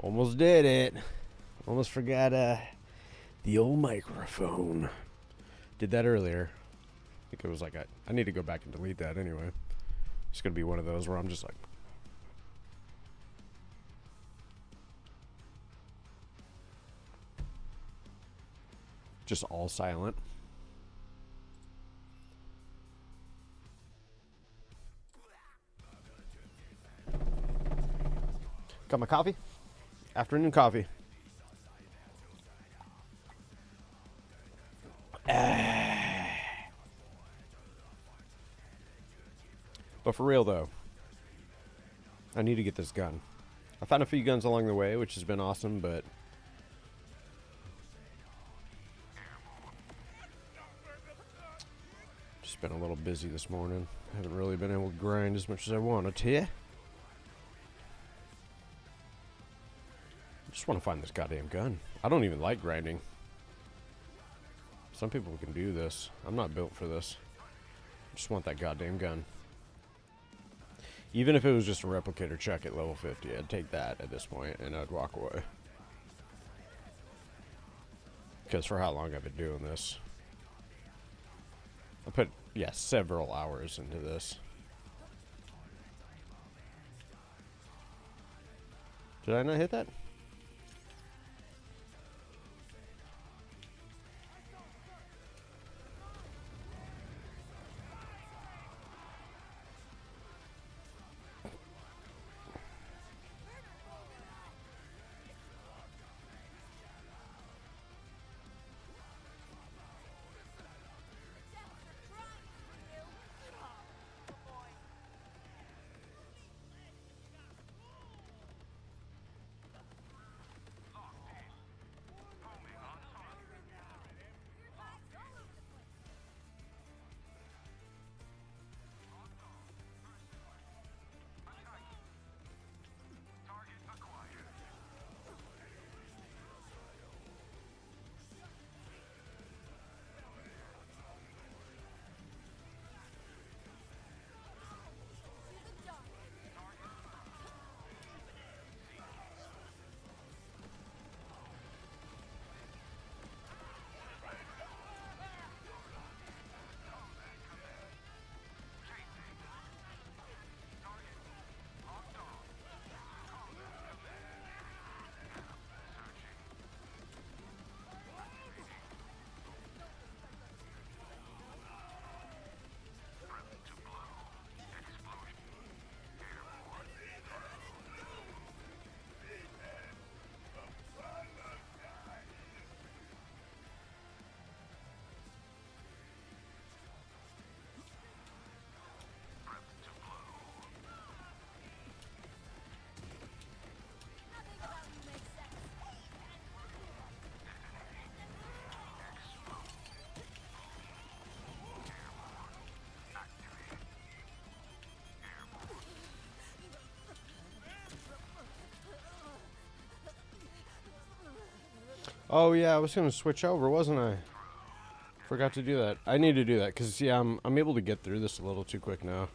Almost did it. Almost forgot the old microphone. Did that earlier. I think it was like I need to go back and delete that anyway. It's gonna be one of those where I'm just like, just all silent. Got my coffee. Afternoon coffee. But for real though, I need to get this gun. I found a few guns along the way, which has been awesome, but just been a little busy this morning. Haven't really been able to grind as much as I wanted to. Just want to find this goddamn gun. I don't even like grinding. Some people can do this. I'm not built for this. I just want that goddamn gun. Even if it was just a replicator check at level 50, I'd take that at this point and I'd walk away. Because for how long I've been doing this. I put, yeah, several hours into this. Did I not hit that? Oh yeah, I was gonna switch over, wasn't I? Forgot to do that. I need to do that because yeah, I'm able to get through this a little too quick now.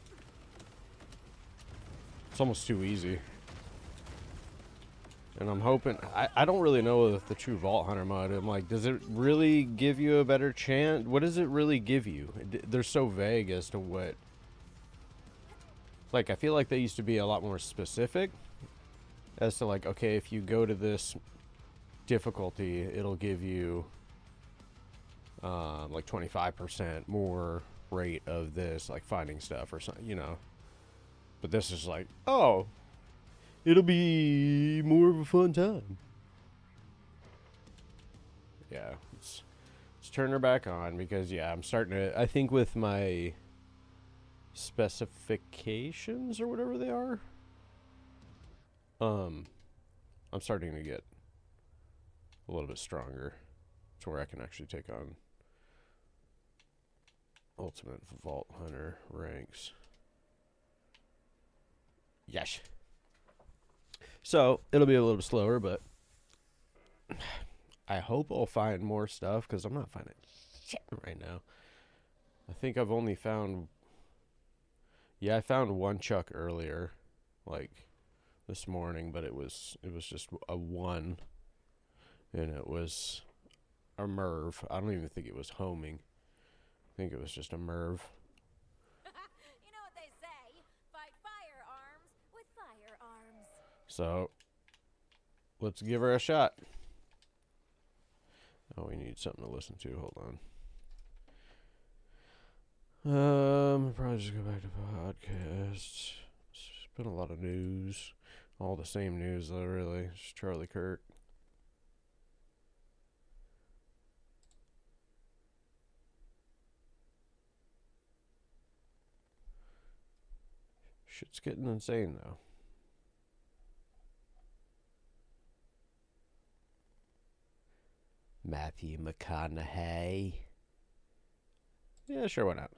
It's almost too easy. And I'm hoping I don't really know with the true Vault Hunter mod. I'm like, does it really give you a better chance? What does it really give you? They're so vague as to what. Like I feel like they used to be a lot more specific as to like, okay, if you go to this difficulty, it'll give you like 25% more rate of this, like finding stuff or something, you know. But this is like, oh, it'll be more of a fun time. Yeah, let's turn her back on because yeah, I'm starting to. I think with my specifications or whatever they are, I'm starting to get a little bit stronger to where I can actually take on Ultimate Vault Hunter ranks. Yes. So it'll be a little bit slower, but I hope I'll find more stuff because I'm not finding shit right now. I think I've only found, yeah, I found one chuck earlier. Like, this morning, but it was just a 1, and it was a Merv. I don't even think it was homing. I think it was just a Merv. You know what they say, fight firearms with firearms. So, let's give her a shot. Oh, we need something to listen to. Hold on. Probably just go back to podcasts. It's been a lot of news. All the same news, though, really. Just Charlie Kirk. Shit's getting insane, though. Matthew McConaughey. Yeah, sure, why not?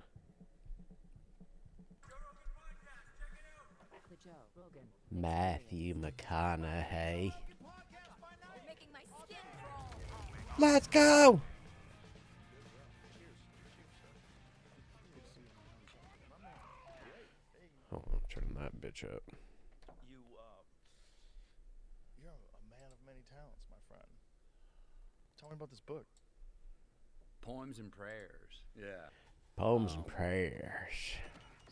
The Joe Rogan. Matthew McConaughey. You're making my skin crawl. Let's go! Oh, I'm turning that bitch up. You're a man of many talents, my friend. Tell me about this book. Poems and prayers. Yeah. Poems and prayers.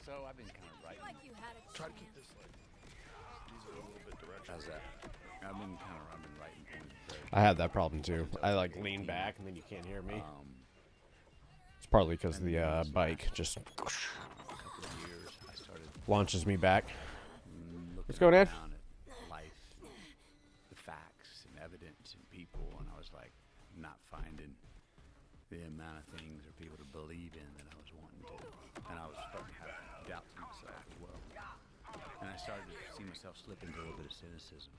So I've been kind of I feel writing. like you had a Try to chance. keep this like these are a little bit directional. How's that? I've been writing poems and prayers. I have that problem too. I like lean back and then you can't hear me. It's partly because the bike just A couple of years, I started launches me back. looking Let's go, Dad. around at life, the facts and evidence and people, and I was like not finding the amount of things or people to believe in that I was wanting to, and I was starting to have doubts in myself as well. And I started to see myself slip into a little bit of cynicism,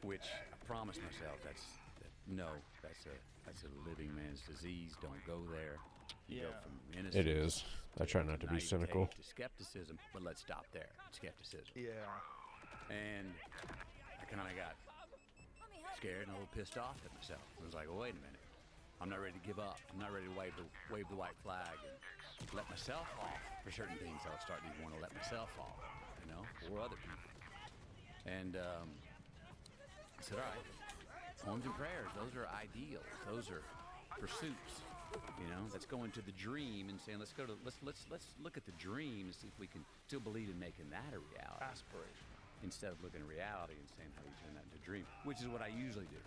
which I promised myself that's a living man's disease. Don't go there. You go Yeah. from innocence. It is. I try not to be naivete cynical. to skepticism, but let's stop there. Skepticism. Yeah. And I kind of got Let me help scared and a little pissed off at myself. I was like, well, wait a minute. I'm not ready to give up. I'm not ready to wave the white flag and let myself off for certain things. I was starting to want to let myself off, you know, or other people. And I said, all right, poems and prayers, those are ideals. Those are pursuits. You know, let's go into the dream and saying, let's look at the dream and see if we can still believe in making that a reality. Aspiration. Instead of looking at reality and saying how do you turn that into a dream, which is what I usually do.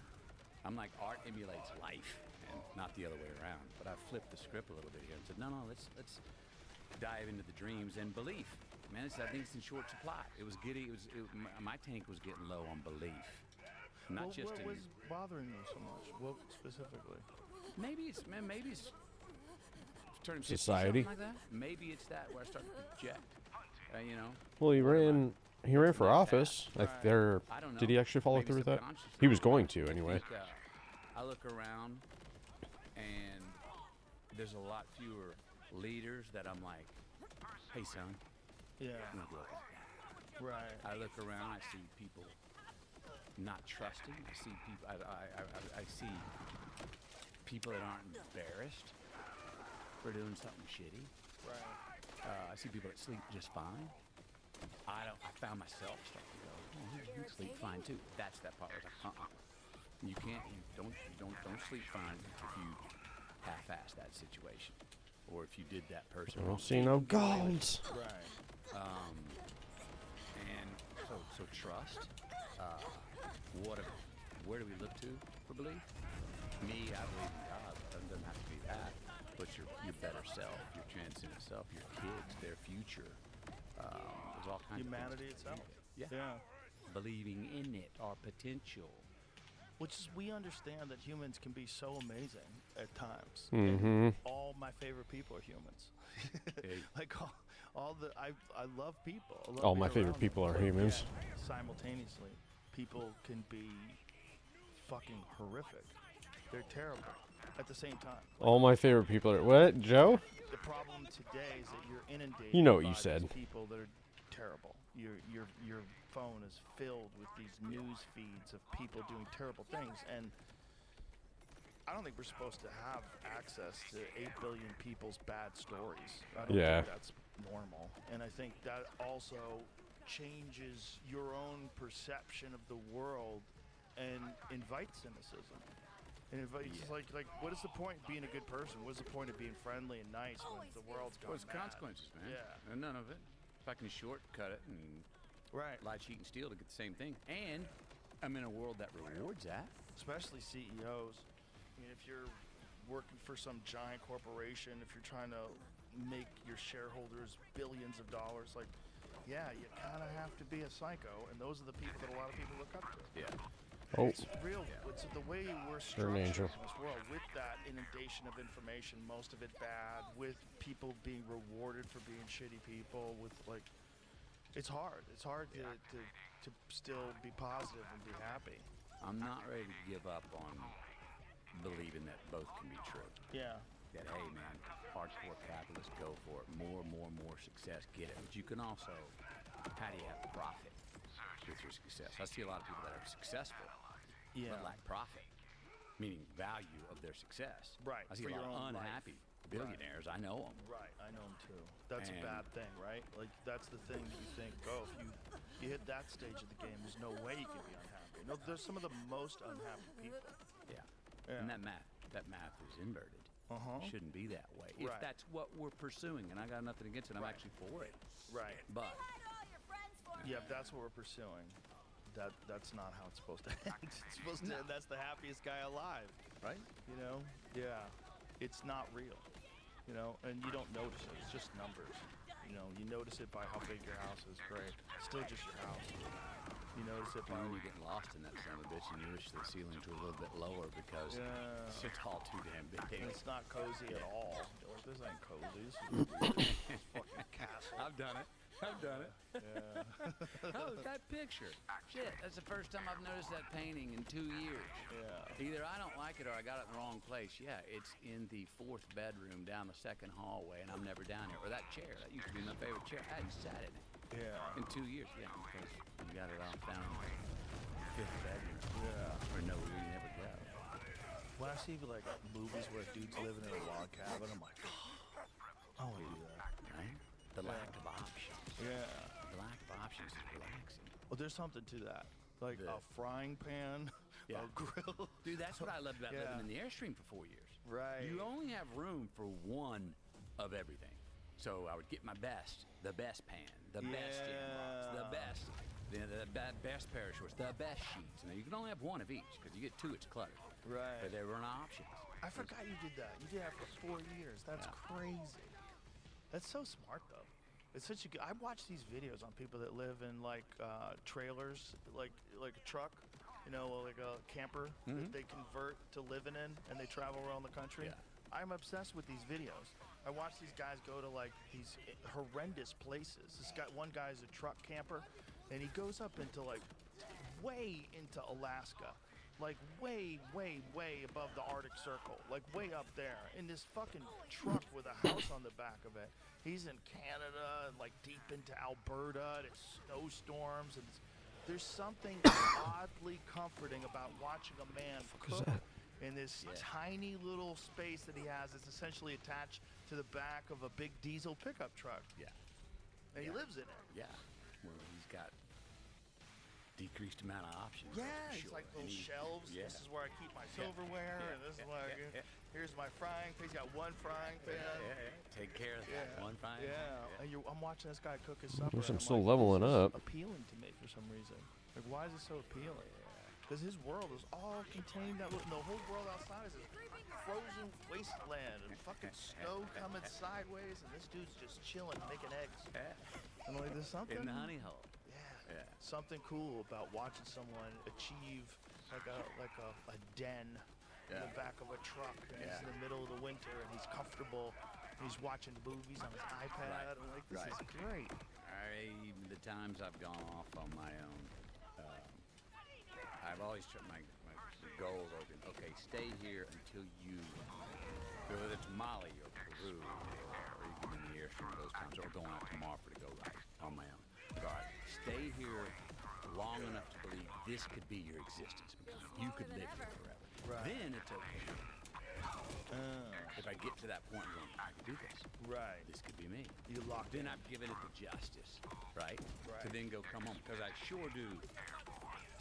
I'm like, art emulates life and not the other way around. But I flipped the script a little bit here and said, no, let's dive into the dreams and belief. Man, I think it's in short supply. My tank was getting low on belief. Not just what in was bothering you so much? What specifically? maybe it's turning 50, Society. something like that. Maybe it's that where I start to project. You know. Well, he ran for Like office. that. I don't know. Did he actually follow Maybe through with that? subconsciously. He was going to anyway. I think, I look around, and there's a lot fewer leaders that I'm like, hey, son, Yeah. I'm gonna go like that. Right. I look around, I see people not trusting. I see people. I see people that aren't embarrassed for doing something shitty. Right. I see people that sleep just fine. I found myself starting to go, oh, you sleep fine too. That's that part where it's like, you can't, don't sleep fine if you half-ass that situation, or if you did that person I wrong. don't see no golds. Right. And so trust. Where do we look to for belief? Me, I believe in God. It doesn't have to be that, but your better self, your transcendent self, your kids, their future. There's all kinds Humanity of things. itself. Yeah. Believing in it, our potential. Which is, we understand that humans can be so amazing at times. Mm-hmm. And all my favorite people are humans. Hey. Like I love people. I love All being my favorite around people them. are humans. Yet, simultaneously, people can be fucking horrific. They're terrible at the same time. All my favorite people are what, Joe? The problem today is that you're inundated. You know what by you said. these people that are terrible. Your phone is filled with these news feeds of people doing terrible things, and I don't think we're supposed to have access to 8 billion people's bad stories. I don't Yeah. think that's normal, and I think that also changes your own perception of the world and invites cynicism. And it's like what is the point of being a good person? What is the point of being friendly and nice when the world's gone Well, it's mad? consequences, man. Yeah. And none of it. If I can shortcut it and lie, cheat, and steal to get the same thing, and I'm in a world that rewards that. Especially CEOs. I mean, if you're working for some giant corporation, if you're trying to make your shareholders billions of dollars, like, yeah, you kind of have to be a psycho, and those are the people that a lot of people look up to. Yeah. Oh, It's real. It's the way we're structured in angel. this world, with that inundation of information, most of it bad, with people being rewarded for being shitty people, with like, it's hard. It's hard to still be positive and be happy. I'm not ready to give up on believing that both can be true. Yeah. That, hey, man, hardcore capitalists, go for it. More success, get it. But you can also, how do you have profit with your success? I see a lot of people that are successful, but lack profit, meaning value of their success. Right, I see for a lot your of own unhappy billionaires. I know them. Right, I know them too. That's a And- bad thing, right? Like, that's the thing that you think, oh, if you hit that stage of the game, there's no way you can be unhappy. No, there's some of the most unhappy people. Yeah. Yeah. And that math is inverted. Uh-huh. It shouldn't be that way. Right. If that's what we're pursuing, and I got nothing against it, I'm actually for it. Right. But Hi to all your friends for me. Yeah, if that's what we're pursuing, that's not how it's supposed to end. It's supposed to end, that's the happiest guy alive. right? You know? Yeah. It's not real. You know, and you don't notice it. It's just numbers. You know, you notice it by how big your house is. Great. Still just your house. You notice it by And then you get lost in that son of a bitch, and you wish the ceiling was a little bit lower because it's just all too damn big. and it's not cozy at all. You're like, this ain't cozy. This is weird. This is fucking castle. I've done it. Yeah. Oh, that picture. Shit, that's the first time I've noticed that painting in 2 years. Yeah. Either I don't like it or I got it in the wrong place. Yeah, it's in the 4th bedroom down the 2nd hallway, and I'm never down there. Or that chair, that used to be my favorite chair. I hadn't sat in it Yeah. in 2 years. Yeah, because you got it all down in the 5th bedroom. Yeah. Or no, we never go. When I see like movies where a dude's living in a log cabin, I'm like, I want to do that. Right? The lack of options. Yeah. The lack of options is relaxing. Well, there's something to that. Like The- a frying pan, Yeah. a grill. Dude, that's what I loved about Yeah. living in the Airstream for 4 years. Right. You only have room for one of everything. So I would get my best, the best pan, the best jam box, the best, best pair of shorts, the best sheets. Now you can only have one of each because you get two, it's cluttered. Right. But there were no options. I forgot you did that. You did that for 4 years. That's Yeah. crazy. That's so smart, though. It's such a good. I watch these videos on people that live in like trailers, like a truck, you know, like a camper that they convert to living in, and they travel around the country. Yeah. I'm obsessed with these videos. I watch these guys go to like these horrendous places. One guy's a truck camper, and he goes up into like way into Alaska. Like way above the Arctic Circle, like way up there, in this fucking truck with a house on the back of it. He's in Canada and like deep into Alberta, and it's snowstorms, and there's something oddly comforting about watching a man cook in this tiny little space that he has that's essentially attached to the back of a big diesel pickup truck. Yeah. And he lives in it. Yeah. Well, he's got decreased amount of options. Yeah, that's it's for like sure. little And shelves. Yeah. This is where I keep my silverware, and this is where I get, here's my frying pan. He's got one frying pan. Take care of that. One fine. Yeah. And I'm watching this guy cook his supper. Guess and I'm I'm still like, leveling this is up. appealing to me for some reason. Like, why is it so appealing? Because his world is all contained. The whole world outside is this frozen wasteland and fucking snow coming sideways, and this dude's just chilling, making eggs. And like, there's something. In the honey hole. Yeah. Something cool about watching someone achieve like a den in the back of a truck, and he's in the middle of the winter, and he's comfortable. And he's watching movies on his iPad. Right. I'm like, this is great. The times I've gone off on my own, I've always tried my goal has been, okay, stay here until you, whether it's Mali or Peru or even in the Airstream those times, or going out to Marfa to go right on my own. All right, stay here long enough to believe this could be your existence because you could live here forever. Right. Then it's okay. If I get to that point going, I can do this. Right. This could be me. You locked Then in. I've given it the justice, right? Right. To then go come home, because I sure do.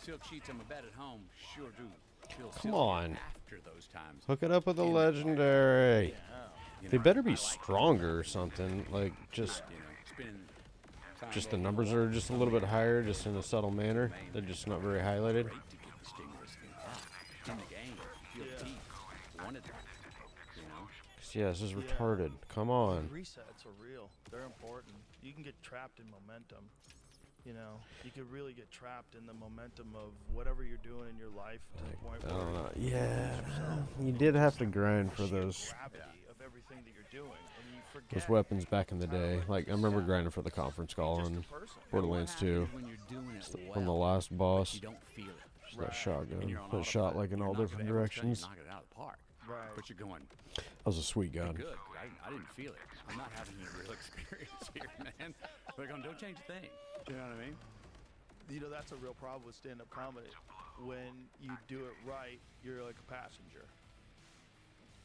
Silk sheets on my bed at home sure do feel Come silky on. after those times. Hook it up with a In the legendary. You They know, better I be like stronger or something. Like just You know, spending time just the over numbers are just a little bit higher, just in a subtle manner. They're just not very highlighted. great to get the stingers in the game. Feel Yeah. teeth. Wanted that. You know? Yeah, this is Yeah. retarded. Come on. Resets are real. They're important. You can get trapped in momentum. You know, you could really get trapped in the momentum of whatever you're doing in your life to the point I where don't know. you Yeah, lose yourself. you did have to grind for Sheer those gravity of everything that you're doing, and you forget weapons back in the day. Like I remember grinding for the conference call just on a person. Borderlands What 2. happens when you're doing it On the well, last boss, you don't feel it. that Right. And shotgun, you're on that shot autopilot. like in You're all knocking different it- every time directions. You're knocking it out of the park. Right. But you're going, That was a sweet gun. good. I didn't feel it. I'm not having any real experience here, man. They're going, don't change a thing. You know what I mean? You know, that's a real problem with stand-up comedy. When you do it right, you're like a passenger.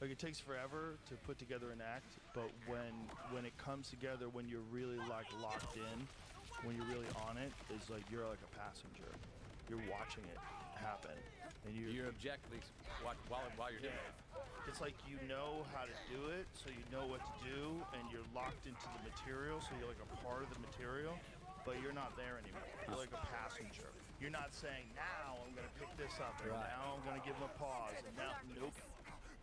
Like it takes forever to put together an act, but when it comes together, when you're really like locked in, when you're really on it, it's like you're like a passenger. You're watching it happen, and You're objectively while you're doing it. It's like you know how to do it, so you know what to do, and you're locked into the material, so you're like a part of the material, but you're not there anymore. You're like a passenger. You're not saying, now I'm going to pick this up, and Right. now I'm going to give him a pause, and now, nope.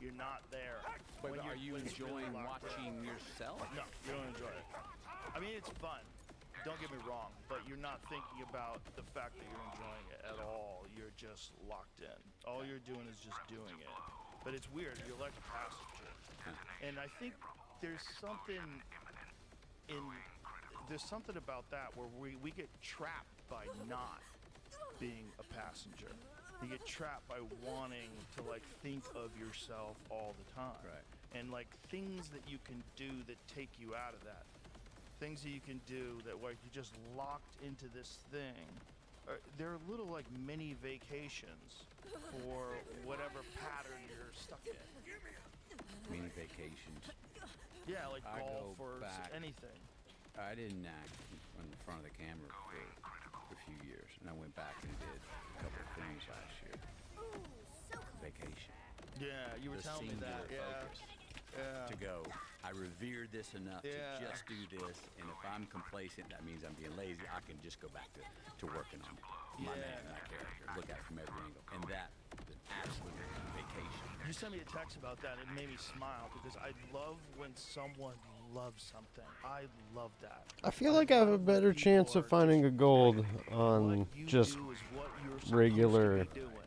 You're not there. Wait, When but are you when it's really enjoying locked in. watching yourself? No, you don't enjoy it. I mean, it's fun. Don't get me wrong, but you're not thinking about the fact that you're enjoying it at all. You're just locked in. All you're doing is just doing it. But it's weird. You're like a passenger. And I think there's something about that where we get trapped by not being a passenger. You get trapped by wanting to like think of yourself all the time. Right. And like things that you can do that take you out of that. Things that you can do that like you're just locked into this thing. They're little like mini vacations for whatever pattern you're stuck in. Mini vacations. Yeah, like I golf go or back. anything. I didn't act in front of the camera for a few years, and I went back and did a couple of things last year. Vacation. Yeah, you were The telling me that. singular Yeah. focus. Yeah. To go, I revered this enough Yeah. to just do this, and if I'm complacent, that means I'm being lazy. I can just go back to working on my Yeah. name, my character, look at it from every angle, and that is absolutely vacation. You sent me a text about that. It made me smile because I love when someone loves something. I love that. I feel like I have a better chance of finding a gold on What you just do is what you're supposed regular- to be doing.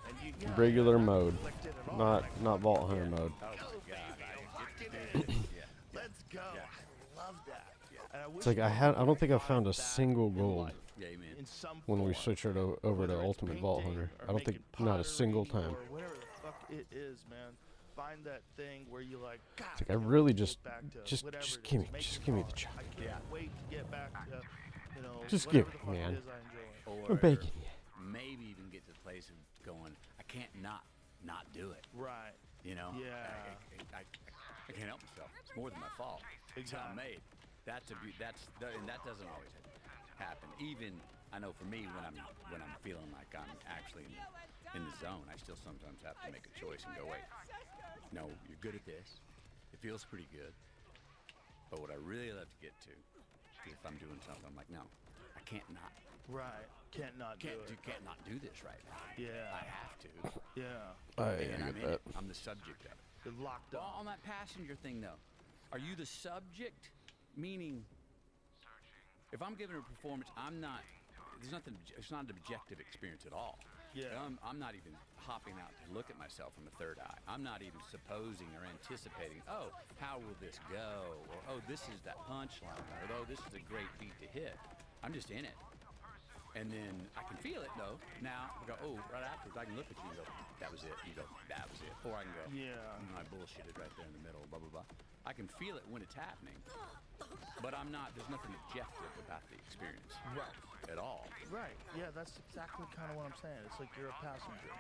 And yeah, regular you're not mode, conflicted at all. not Like, not Vault Hunter mode. Oh go, my baby, God, lock it in. yeah. Let's go. Yeah. I love that. And I wish It's like more I don't think I people found a had that single in gold life, Yeah, amen. in some when we form. switched it over to Whether it's Ultimate Vault painting Hunter. or I don't think making not a single pottery time. Or whatever the fuck it is, man. Find that thing where you like. God, It's like I can't really wait to just get back to just whatever it give is, me making the art. check. I can't Yeah. wait to get back to, you know, Just whatever give the it, fuck man. it is I enjoy. I'm begging you. Maybe even get to the place of going, I can't not do it. Right. You know? Yeah. I can't help myself. It's more than my fault. It's how I'm Exactly. made. And that doesn't always happen. Even I know for me when I'm feeling like I'm actually in the zone, I still sometimes have to make a choice and go, wait, no, you're good at this. It feels pretty good. But what I really love to get to is if I'm doing something, I'm like, no, I can't not. Right. Can't not do it. Can't not do this right now. Yeah. I have to. Yeah. I And I'm get in that. it. I'm the subject of it. You're locked Well, up. on that passenger thing, though, are you the subject? Meaning, if I'm giving a performance, I'm not. There's nothing. It's not an objective experience at all. Yeah. I'm not even hopping out to look at myself from the third eye. I'm not even supposing or anticipating. Oh, how will this go? Or oh, this is that punchline. Or oh, this is a great beat to hit. I'm just in it. And then I can feel it though. Now I go, oh, right afterwards I can look at you and go, that was it. You go, that was it. Or I can go, Yeah. I bullshitted right there in the middle, blah, blah, blah. I can feel it when it's happening. But I'm not, there's nothing objective about the experience. Right. At all. Right. Yeah, that's exactly kind of what I'm saying. It's like you're a passenger.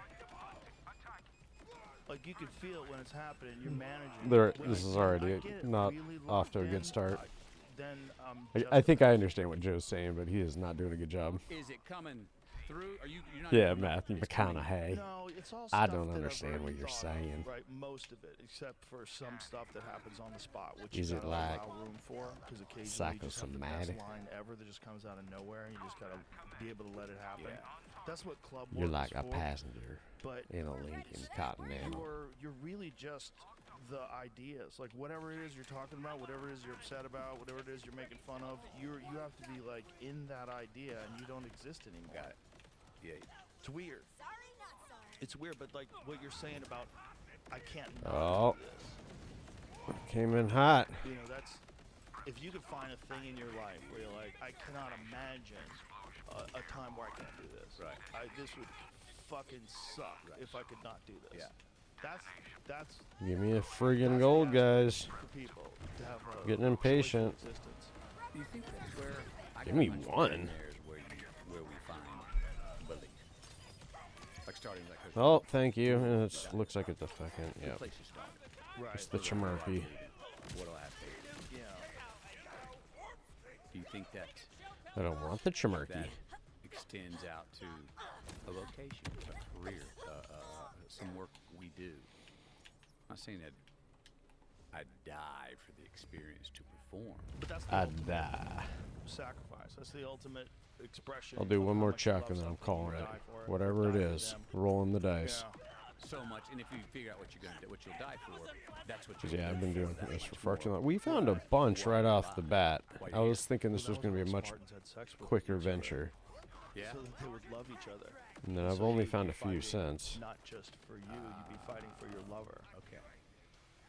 Like you can feel it when it's happening. You're managing. There, When this I is get- already I get not really off to a locked good in, start. then I think I understand what Joe's saying, but he is not doing a good job. Is it coming through? Are you're not Yeah, even- Matthew it's coming- McConaughey. No, it's all I stuff don't that I've understand what already you're thought of, saying. right, most of it, except for some stuff that happens on the spot, which Is you it gotta like allow room for, because occasionally you just have the best psychosomatic? line ever that just comes out of nowhere, and you just gotta be able to let it happen. Yeah. That's what club You're work like is a for, passenger but in a Lincoln Continental. you're really just the ideas, like whatever it is you're talking about, whatever it is you're upset about, whatever it is you're making fun of, you have to be like in that idea, and you don't exist anymore. Got it. Yeah. It's weird. Sorry, not sorry. It's weird, but like what you're saying about I can't not Oh. do this. Came in hot. You know, that's if you could find a thing in your life where you're like, I cannot imagine a time where I can't do this. Right. This would fucking suck if I could not do this. Yeah. That's Give me a friggin' gold, guys. for people to have a Getting choice of impatient. existence. Do you think that's where? I Give got a me hunch one. There's where we find belief. Like starting like. Oh, thank you. It looks like it's a fucking, The yep. place you started. Right. It's the Chimerky. What do I have to do? Yeah. Do you think that I don't want the Chimerky. that extends out to a vocation, a career, some work we do? I'm not saying that I'd die for the experience to perform. But that's the I'd ultimate die. sacrifice. That's the ultimate expression. I'll do of one how more much you chuck love and then I'm something, calling you it. die for Whatever it die for is, them. rolling the dice. Yeah. So much, and if you figure out what you're gonna do, what you'll die for, that's what 'Cause, you'll yeah, I've live been for. doing That this for much far too more. long. We found a bunch right off the bat. Why I you're was thinking this Well, was that going to be a when much Spartans had sex with quicker each other, venture. Yeah. so that they would love each other. And then I've So only you'd found be a few fighting since. Not just for you, you'd be fighting for your lover. Okay.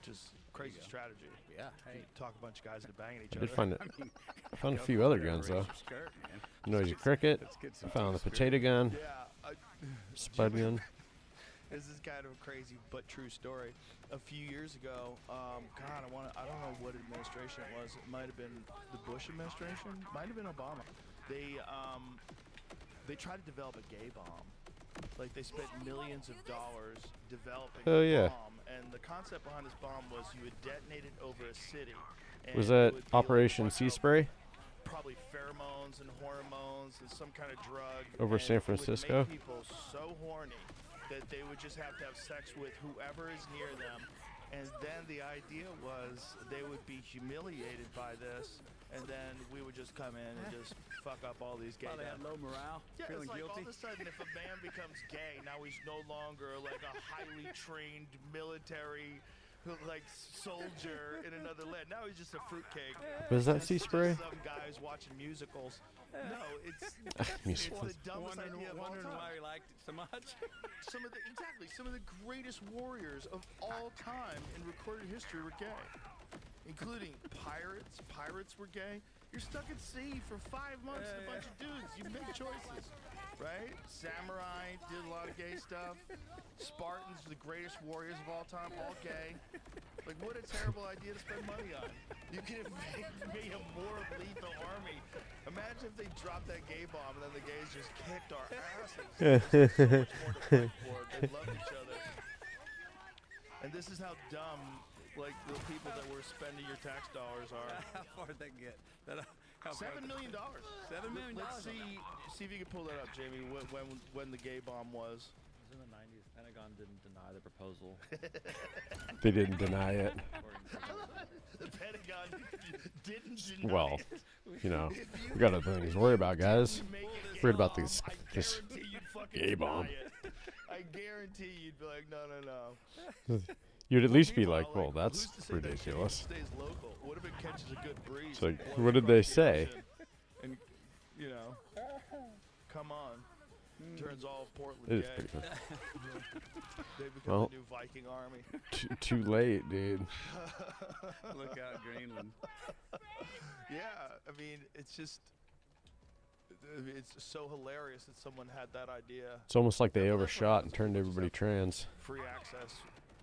Just crazy strategy. Yeah. Hey. You talk a bunch of guys into banging each I other. did find it. I mean, I found a go few for other it, guns raise though. your skirt, man. Noisy cricket. Let's get I some found the spirit. potato gun. Yeah, Spud gun. this is kind of a crazy but true story. A few years ago, God, I don't know what administration it was. It might have been the Bush administration. Might have been Obama. They tried to develop a gay bomb. Like they spent millions of dollars developing Oh, a yeah. bomb, and the concept behind this bomb was you would detonate it over a city. And Was it that would be like a Operation bunch Sea of Spray? Probably pheromones and hormones and some kind of drug. Over and San it would Francisco? make people so horny that they would just have to have sex with whoever is near them. And then the idea was they would be humiliated by this, and then we would just come in and just fuck up all these gay Probably men. had low morale, Yeah, feeling it's like guilty. all of a sudden if a man becomes gay, now he's no longer like a highly trained military like soldier in another land. Now he's just a fruitcake. Was that It's sea just spray? Some guys watching musicals. No, it's Musicals. the dumbest idea of all Wondering time. why he liked it so much. Some of the greatest warriors of all time in recorded history were gay, including pirates. Pirates were gay. You're stuck at sea for 5 months and a bunch of dudes. You make choices, right? Samurai did a lot of gay stuff. Spartans, the greatest warriors of all time, all gay. Like, what a terrible idea to spend money on. You could have made a more lethal army. Imagine if they dropped that gay bomb and then the gays just kicked our asses. There's so much more to fight for. They love each other. And this is how dumb, like, the people that were spending your tax dollars are. How far did that get? $7 million. $7 million. Let's see if you can pull that up, Jamie. When the gay bomb was. It was in the 90s. Pentagon didn't deny the proposal. They didn't deny it. The Pentagon didn't deny Well, it. you know, If you we got other things to worry about, guys. you make a gay Worried about bomb, this I guarantee you'd fucking gay deny bomb. it. I guarantee you'd be like, no. You'd at least be Meanwhile, like, well, that's who's to say that shit ridiculous. Stays local. What if it catches a good breeze? It's like, and blows what did across they the say? ocean? And you know, come on, turns all of Portland It is gay. pretty cool. They become Well. the new Viking army. Too late, dude. Look out, Greenland. Yeah, I mean, it's just. It's so hilarious that someone had that idea. It's almost like they overshot and turned everybody trans. Free access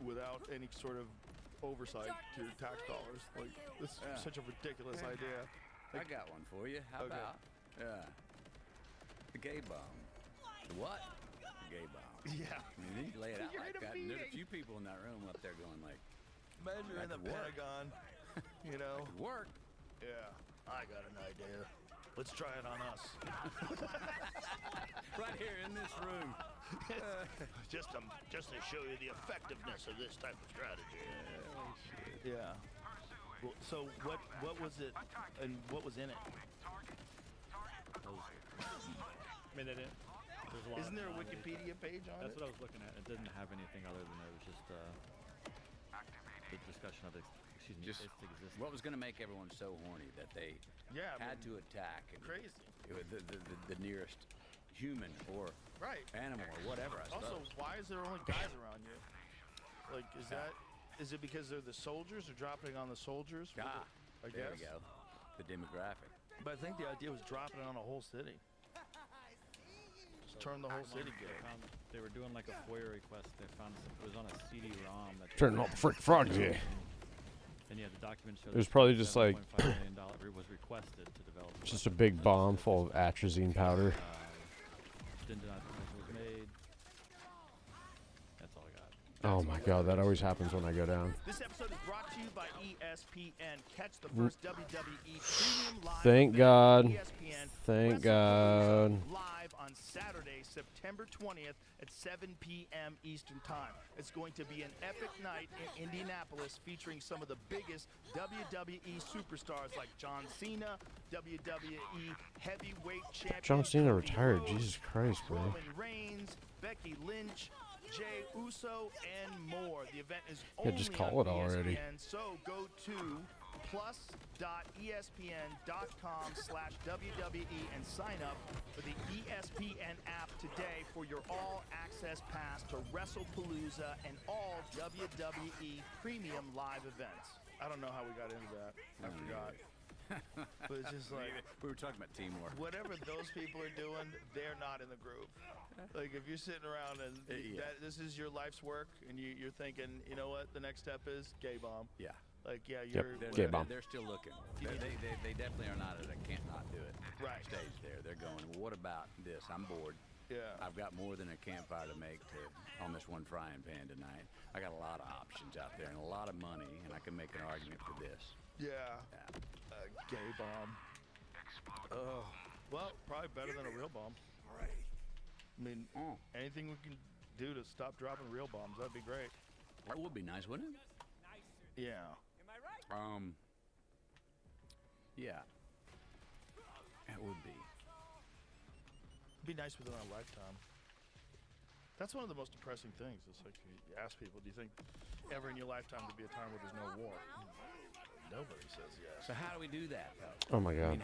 without any sort of oversight to your tax dollars. Like, this is Yeah. such a ridiculous idea. I got one for you. How Okay. about the gay bomb? The what? The gay bomb. Yeah. I mean, then you lay it out You're like in a that, and there's a meeting. few people in that room up there going like, Imagine you're in That the could work. Pentagon, you know? "Could work." Yeah. I got an idea. Let's try it on us. Right here in this room. just to show you the effectiveness of this type of strategy. Yeah. Well, so what was it, and what was in it? I mean, they didn't. There's a lot Isn't of there a non-native- Wikipedia page on That's it? what I was looking at. It didn't have anything other than it was just the discussion of excuse me, Just its existence. what was going to make everyone so horny that they Yeah. I had mean, to attack and Crazy. the nearest human or Right. animal or whatever, I suppose. Also, why is there only guys around you? Like, is it because they're the soldiers or dropping on the soldiers? I there guess. we go. The demographic. But I think the idea was dropping it on a whole city. Just turn the whole city gay. They were doing like a FOIA request. They found it was on a CD-ROM. That Turning all the frick frogs, yeah. And yeah, the document showed It was that probably just like $7.5 million was requested to develop. the just a weapon. big bomb full of atrazine powder. Didn't deny the proposal was made. That's all I got. Oh my god, that always happens when I go down. This episode is brought to you by ESPN. Catch the first WWE Premium Live Thank event God. on ESPN Thank WrestlePalooza God. live on Saturday, September 20th at 7 p.m. Eastern Time. It's going to be an epic night in Indianapolis featuring some of the biggest WWE superstars like John Cena, WWE Heavyweight Champion John Cena Cody retired. Rhodes, Jesus Christ, bro. Roman Reigns, Becky Lynch, Jey Uso, and more. The event is Yeah, only just on call it already. ESPN, so go to plus.espn.com/WWE and sign up for the ESPN app today for your all-access pass to WrestlePalooza and all WWE premium live events. I don't know how we got into that. I forgot. But it's just like, We were talking about teamwork. whatever those people are doing, they're not in the group. Like if you're sitting around and Yeah. this is your life's work, and you're thinking, you know what, the next step is gay bomb. Yeah. Like yeah, Yep. you're Gay bomb. They're still looking. They definitely are not at a can't not do it Right. stage there. They're going, well, what about this? I'm bored. Yeah. I've got more than a campfire to make on this one frying pan tonight. I got a lot of options out there and a lot of money, and I can make an argument for this. Yeah. Yeah. Gay bomb. Oh. Well, probably better than a real bomb. I mean, anything we can do to stop dropping real bombs, that'd be great. That would be nice, wouldn't it? Yeah. Yeah. It would be. It'd be nice within our lifetime. That's one of the most depressing things. It's like you ask people, do you think ever in your lifetime there'd be a time where there's no war? Nobody says yes. So how do we do that, though? Oh my I god.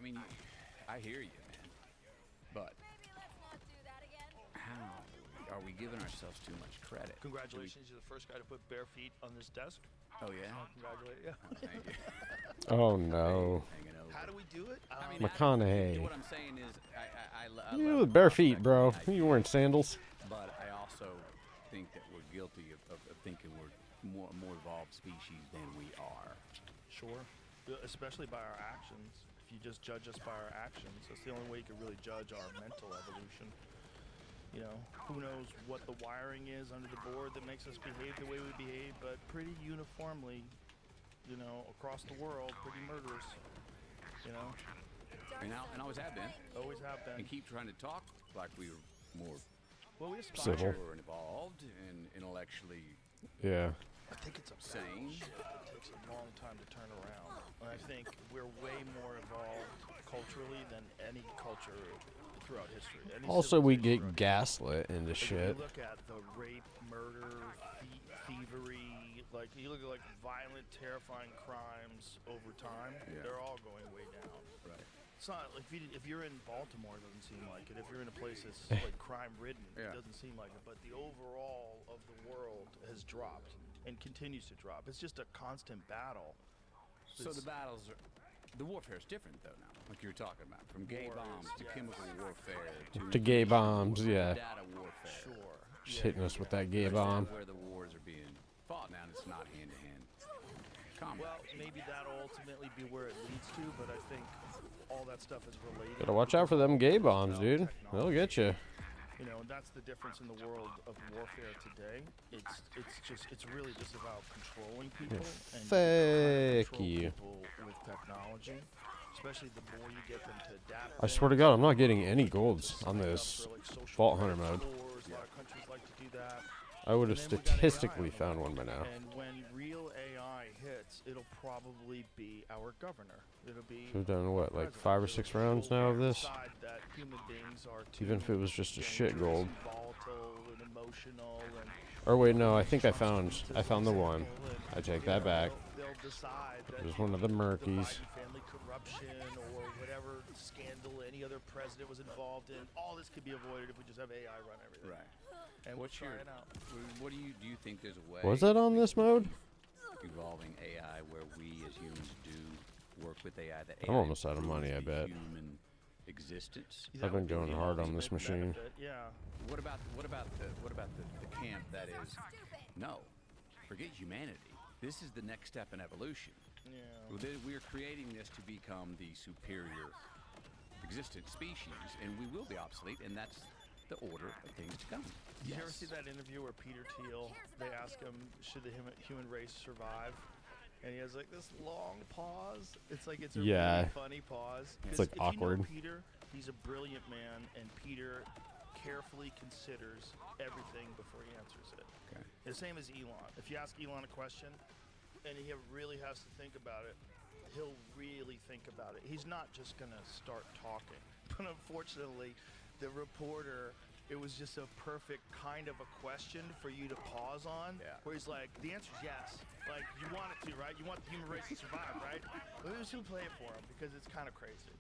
mean, I hear you, man. But Maybe let's not do that again. how are we giving ourselves too much credit? Congratulations, you're the first guy to put bare feet on this desk. Oh yeah. Congratulations. Yeah. Thank you. Oh no. Hanging over. How do we do it? I mean, McConaughey. what I'm saying is, I You love with bare the feet, prospect bro. of the You idea, wearing sandals? But I also think that we're guilty of thinking we're more evolved species than we are. Sure. Especially by our actions. If you just judge us by our actions, that's the only way you can really judge our mental evolution. You know, who knows what the wiring is under the board that makes us behave the way we behave, but pretty uniformly, you know, across the world, pretty murderous. You know, And always have been. always have been. And keep trying to talk like we were more Well, we aspire. Civil. mature and evolved and intellectually Yeah. I think it's a sane. It takes a long time to turn around. And I think we're way more evolved culturally than any culture throughout history. Any Also, we civilization get throughout gaslit into Like, shit. If you look at the rape, murder, thievery, like you look at like violent, terrifying crimes over time, Yeah. they're all going way down. Right. It's not like if you're in Baltimore, it doesn't seem like it. If you're in a place that's like crime-ridden, Yeah. it doesn't seem like it. But the overall of the world has dropped and continues to drop. It's just a constant battle. So the battles are, the warfare is different though now, like you were talking about, from gay War bombs is- to yeah. chemical warfare To gay bombs, yeah. data warfare. Sure. Just hitting us with that gay That's bomb. where the wars are being fought now, and it's not hand-to-hand combat. Well, maybe that'll ultimately be where it leads to, but I think all that stuff is related. Gotta watch out for them gay bombs, Now dude. technology. They'll get you. You know, and that's the difference in the world of warfare today. It's really just about controlling people and you can kind of Fuck control you. people with technology, especially the more you get them to adapt. I swear to God, I'm not getting any golds things, on sign up this for, like, social Vault Hunter credit mode. scores. A lot of countries like to do that. I would And have then we got AI statistically on the found way. one by now. And when real AI hits, it'll probably be our governor. It'll be We've done what, like president. 5 or It'll 6 be rounds people now of who this? decide that human beings are too Even if it was just a shit dangerous gold. and volatile and emotional and Or wait, no, I think I Trump's found tweets as I an found the one. example, and, I take you that know, back. They'll decide that It was one of the Murkies. Biden family corruption or whatever scandal any other president was involved in. All this could be avoided if we just have AI run everything. Right. And What's we'll your? try it out. What do you think? There's a way. Was that on this mode? Evolving AI where we as humans do work with AI. That I'm AI almost out of money, I improves the bet. Human existence. That I've been would be going the hard on this ultimate machine. benefit, yeah. What about the camp that is no, forget humanity. This is the next step in evolution. Yeah. We're creating this to become the superior existent species, and we will be obsolete, and that's the order of things to come. Did you ever see that interview where Peter Thiel, they ask him, should the human race survive? And he has like this long pause. It's like it's a Yeah. really funny pause. It's 'Cause like if awkward. You know Peter, he's a brilliant man, and Peter carefully considers everything before he answers it. Okay. The same as Elon. If you ask Elon a question, and he really has to think about it, he'll really think about it. He's not just gonna start talking. But unfortunately, the reporter, it was just a perfect kind of a question for you to pause on. Yeah. Where he's like, the answer's yes. Like, you want it to, right? You want the human race to survive, right? Well, let's still play it for him because it's kind of crazy.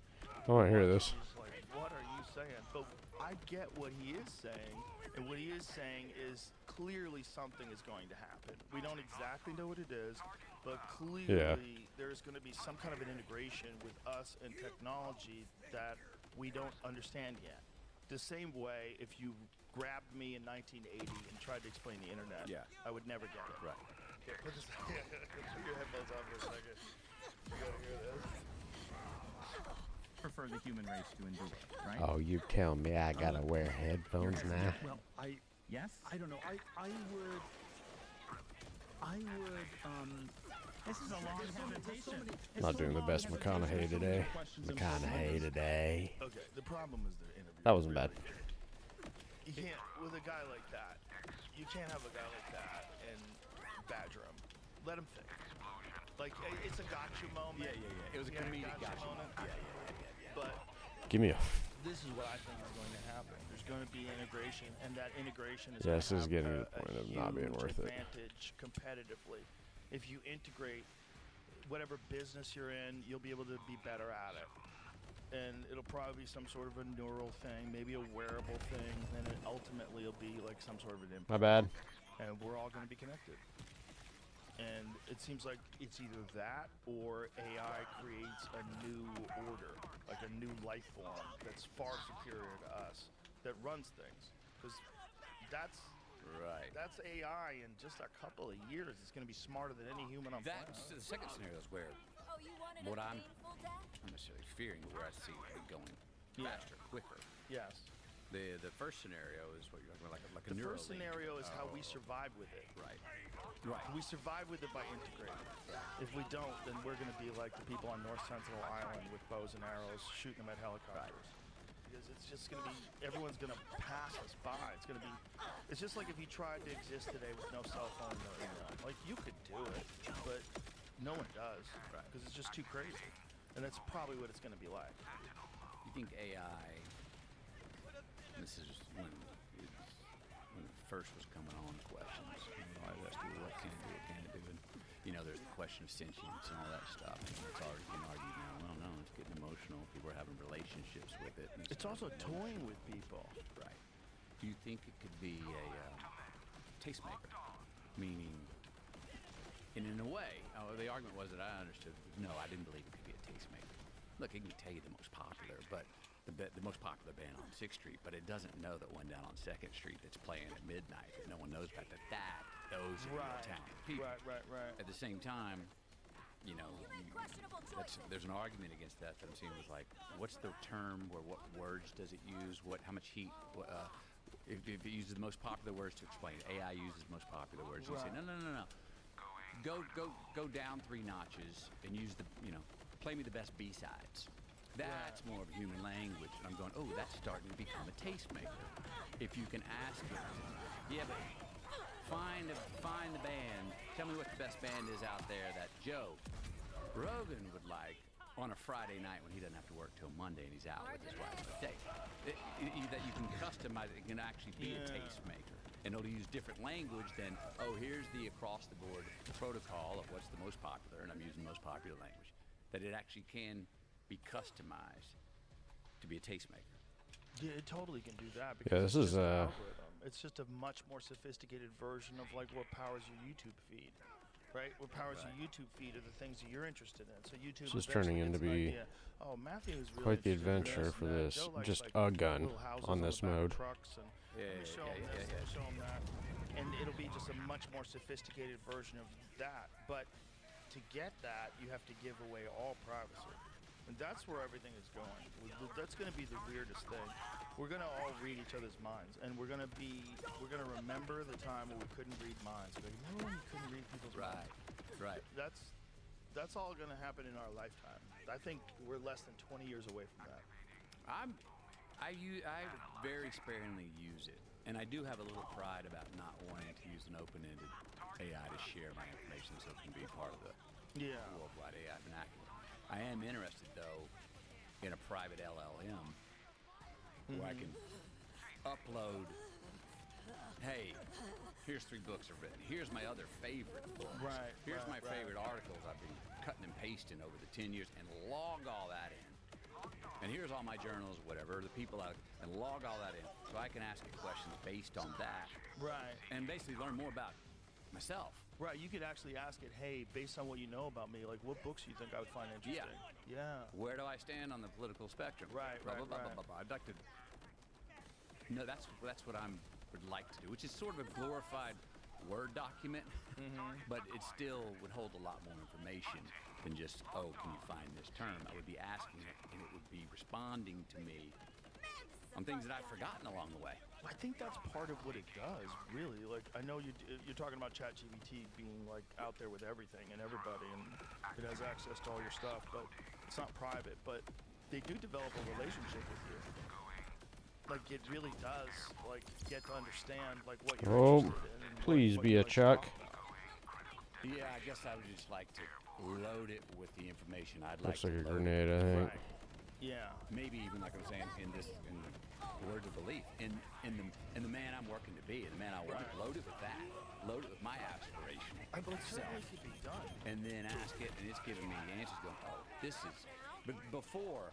I want to hear this. He's like, what are you saying? But I get what he is saying, and what he is saying is clearly something is going to happen. We don't exactly know what it is, but clearly there's going to be some kind of an integration with us and technology that we don't understand yet. The same way if you grabbed me in 1980 and tried to explain the internet, Yeah. I would never get it. Right. Okay, put this, put your headphones on for a second. You gotta hear this. Prefer the human race to endure, right? Oh, you tell me I gotta wear headphones now? Well, yes. I don't know. I would. This is a long hesitation. Not doing the best McConaughey today. McConaughey today. Okay, the problem is the interview. That wasn't bad. You can't, with a guy like that, you can't have a guy like that and badger him. Let him think. Like, it's a gotcha moment. Yeah. It was a You know, comedic gotcha moment. Yeah. But Give me a. this is what I think is going to happen. There's going to be integration, and that integration is Yeah, going this to is have getting to a, the point a of not being huge worth it. advantage competitively. If you integrate whatever business you're in, you'll be able to be better at it. And it'll probably be some sort of a neural thing, maybe a wearable thing, and it ultimately will be like some sort of an My implant. bad. And we're all going to be connected. And it seems like it's either that or AI creates a new order, like a new life form that's far superior to us, that runs things. Because that's Right. AI in just a couple of years. It's going to be smarter than any human on planet. That's the second scenario is where Oh, you wanted What a I'm- painful death? I'm not necessarily fearing, but where I see it going Yeah. faster, quicker. Yes. The first scenario is what you're talking about, like a The neuro first scenario is how we Oh, survive with it. Right. We survive with it by integrating. If we don't, then we're going to be like the people on North Sentinel Island with bows and arrows shooting them at helicopters. Because it's just going to be, everyone's going to pass us by. It's going to be, it's just like if you tried to exist today with no cell phone, no email. Like, you could do it, but no one does. Because it's just too crazy. And that's probably what it's going to be like. You think AI? This is when it first was coming on. Questions. I was asking what can it do? What can it do? And there's the question of sentience and all that stuff. And it's already been argued now. Well, no, it's getting emotional. People are having relationships with it. And It's also toying with people. Right. Do you think it could be a tastemaker? Meaning, and in a way, the argument was that I understood. No, I didn't believe it could be a tastemaker. Look, it can tell you the most popular, but the most popular band on 6th Street, but it doesn't know that one down on 2nd Street that's playing at midnight that no one knows about. Those are real talented people. Right. At the same time, Questionable there's an argument against that I'm seeing with like, what's the term or what words does it use? How much heat? if it uses the most popular words to explain it. AI uses the most popular words. You say, Right. no. Go down 3 notches and use the, play me the best B-sides. That's more of a human language. And I'm going, oh, that's starting to become a tastemaker. If you can ask it, yeah, but find the band. Tell me what the best band is out there that Joe Rogan would like on a Friday night when he doesn't have to work till Monday and he's out with his wife for the day. That you can customize it. It can actually be a tastemaker. And it'll use different language than, oh, here's the across-the-board protocol of what's the most popular, and I'm using the most popular language. That it actually can be customized to be a tastemaker. Yeah, it totally can do that. Yeah, Because this it's is just an algorithm. It's just a much more sophisticated version of like what powers your YouTube feed, right? What powers your YouTube feed are the things that you're interested in. So YouTube This is eventually turning into gets an be idea, oh, Matthew is really quite the interested in adventure this for and that. this. Joe likes, Just like, a gun little houses on the this back of mode. trucks and let me show them this, let me show them that. And it'll be just a much more sophisticated version of that. But to get that, you have to give away all privacy. And that's where everything is going. That's going to be the weirdest thing. We're going to all read each other's minds, and we're going to remember the time when we couldn't read minds. Like, remember when you couldn't read people's minds? Right. That's all going to happen in our lifetime. I think we're less than 20 years away from that. I very sparingly use it, and I do have a little pride about not wanting to use an open-ended AI to share my information so it can be part of the worldwide AI vernacular. I am interested, though, in a private LLM where I can upload, hey, here's 3 books I've written. Here's my other favorite books. Right, Here's right, my favorite articles I've been cutting and pasting over the 10 years, and log all that in. And here's all my journals, whatever, the people out, and log all that in. So I can ask it questions based on that. Right. And basically learn more about myself. Right, you could actually ask it, hey, based on what you know about me, like what books you think I would find interesting? Yeah. Where do I stand on the political spectrum? Right, blah, right, blah, blah, right. blah, blah, blah. I'd like to. No, that's what I would like to do, which is sort of a glorified Word document, but it still would hold a lot more information than just, oh, can you find this term? I would be asking it, and it would be responding to me on things that I've forgotten along the way. I think that's part of what it does, really. Like, I know you're talking about ChatGPT being like out there with everything and everybody, and it has access to all your stuff, but it's not private. But they do develop a relationship with you. Like, it really does, like, get to understand like what you're interested in. And Please what be you a like to Chuck. talk about. Yeah, I guess I would just like to load it with the information I'd like Looks like to a load grenade, I think. Right. Yeah. Maybe even like I'm saying in the words of belief, in the man I'm working to be, and the man I want. Load it with that. Load it with my aspiration. But it certainly could be done. And then ask it, and it's giving me the answers. Going, oh, this is. But before,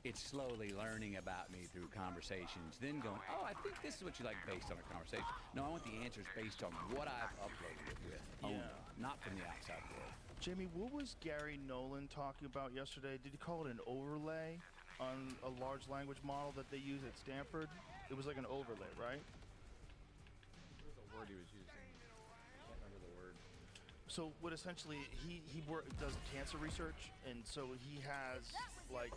it's slowly learning about me through conversations. Then going, oh, I think this is what you like based on a conversation. No, I want the answers based on what I've uploaded it with, only, not from the outside world. Jamie, what was Gary Nolan talking about yesterday? Did he call it an overlay on a large language model that they use at Stanford? It was like an overlay, right? What was the word he was using? I can't remember the word. So what essentially he does cancer research, and so he has like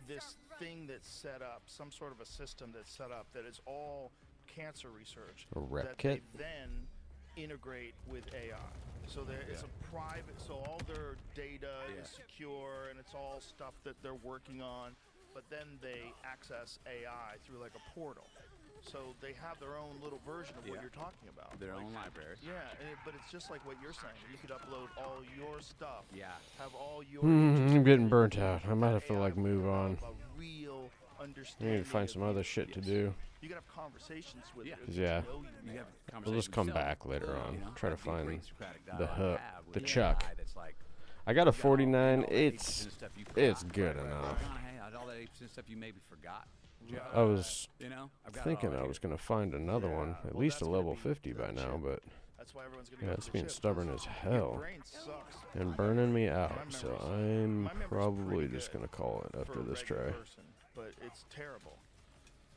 this thing that's set up, some sort of a system that's set up that is all cancer research A rep that kit? they then integrate with AI. So there is a private, so all their data is secure and it's all stuff that they're working on, but then they access AI through like a portal. So they have their own little version of what you're talking about. Their Like, own library. yeah, but it's just like what you're saying. You could upload all your stuff. Yeah. Have all your. I'm getting burnt out. I might have to like move on. A real I understanding. need to find of some you. other shit to do. You can have conversations with Yeah. it. It Yeah. gets to know you You more. have We'll just come conversations back later on. you know? Try to That'd be a find great Socratic the dialogue hook, to have with the an chuck. AI that's like, I got a you got all- 49. all that 8% of stuff you It's forgot. good Right, enough. McConaughey, all that 8% stuff you maybe forgot. Joe. I was You know, I've got it thinking all I right was here. gonna find another one, at Well, least that's a gonna level be 50 by the now, chip. but That's why everyone's gonna yeah, go it's to the being chip, stubborn 'cause as Your hell brain sucks. and burning me My out. memory's- So I'm my memory's probably pretty just good gonna call it for after a this regular try. person, but it's terrible.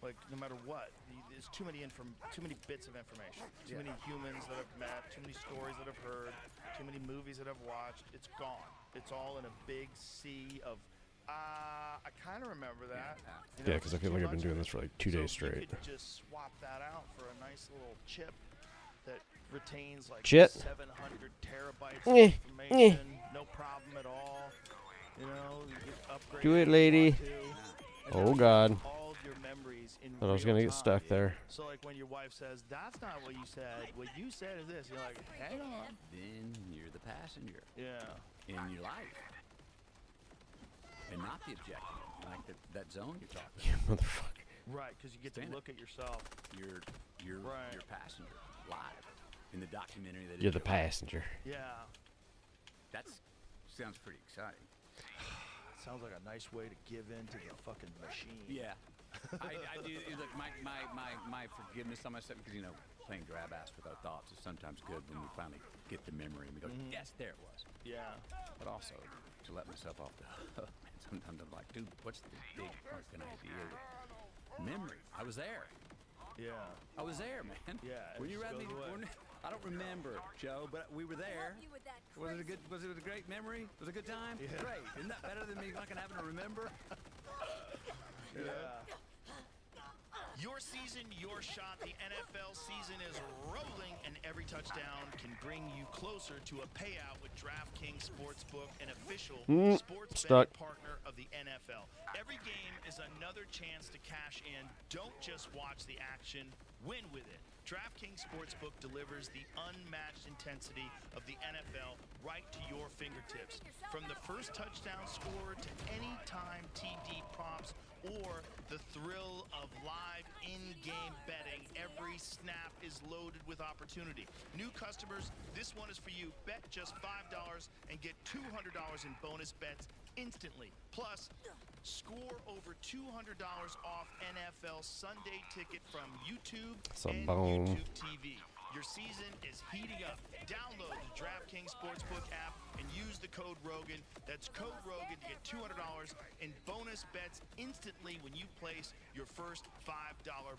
Like no matter what, there's too many bits of information, too many humans that I've met, too many stories that I've heard, too many movies that I've watched. It's gone. It's all in a big sea of I kind of remember that. You Yeah, know, because I just feel too like I've been much doing of this it. for like 2 days So straight. you could just swap that out for a nice little chip that retains like Chip. 700 terabytes Eh, of information, no problem at all. You know, you can upgrade Do it, if you lady. want to, and Oh, now you God. have all of your memories in Thought I was real gonna get time. stuck there. So like when your wife says, "That's not what you said. What you said is this," you're like, "Hang on." Then you're the passenger Yeah. in your life, and not the objective, like that zone you're talking. You motherfucker. Right, because you get to Stand it. look at yourself. You're Right. your passenger live in the documentary that is You're the your life. passenger. Yeah. That sounds pretty exciting. Sounds like a nice way to give in to the fucking machine. Yeah. I do. Look, my forgiveness on myself, because, you know, playing grab ass with our thoughts is sometimes good when we finally get the memory and we go, yes, there it was. Yeah. But also to let myself off the hook. Man, sometimes I'm like, dude, what's the big fucking idea with memory? I was there. Yeah. I was there, man. Yeah, When it you just read me, goes away. I don't remember, Joe, but we were there. Help you with that Was it a crazy good? Was it a great memory? Was it a good time? Yeah. Great. Isn't that better than me fucking having to remember? Yeah. Your season, your shot. The NFL season is rolling, and every touchdown can bring you closer to a payout with DraftKings Sportsbook, an official sports stuck. betting partner of the NFL. Every game is another chance to cash in. Don't just watch the action, win with it. DraftKings Sportsbook delivers the unmatched intensity of the NFL right to your fingertips. From the first touchdown score to anytime TD props or the thrill of live in-game betting, every snap is loaded with opportunity. New customers, this one is for you. Bet just $5 and get $200 in bonus bets instantly. Plus, score over $200 off NFL Sunday Ticket from YouTube That's a and bone. YouTube TV. Your season is heating up. Download the DraftKings Sportsbook app and use the code Rogan. That's code Rogan to get $200 in bonus bets instantly when you place your first $5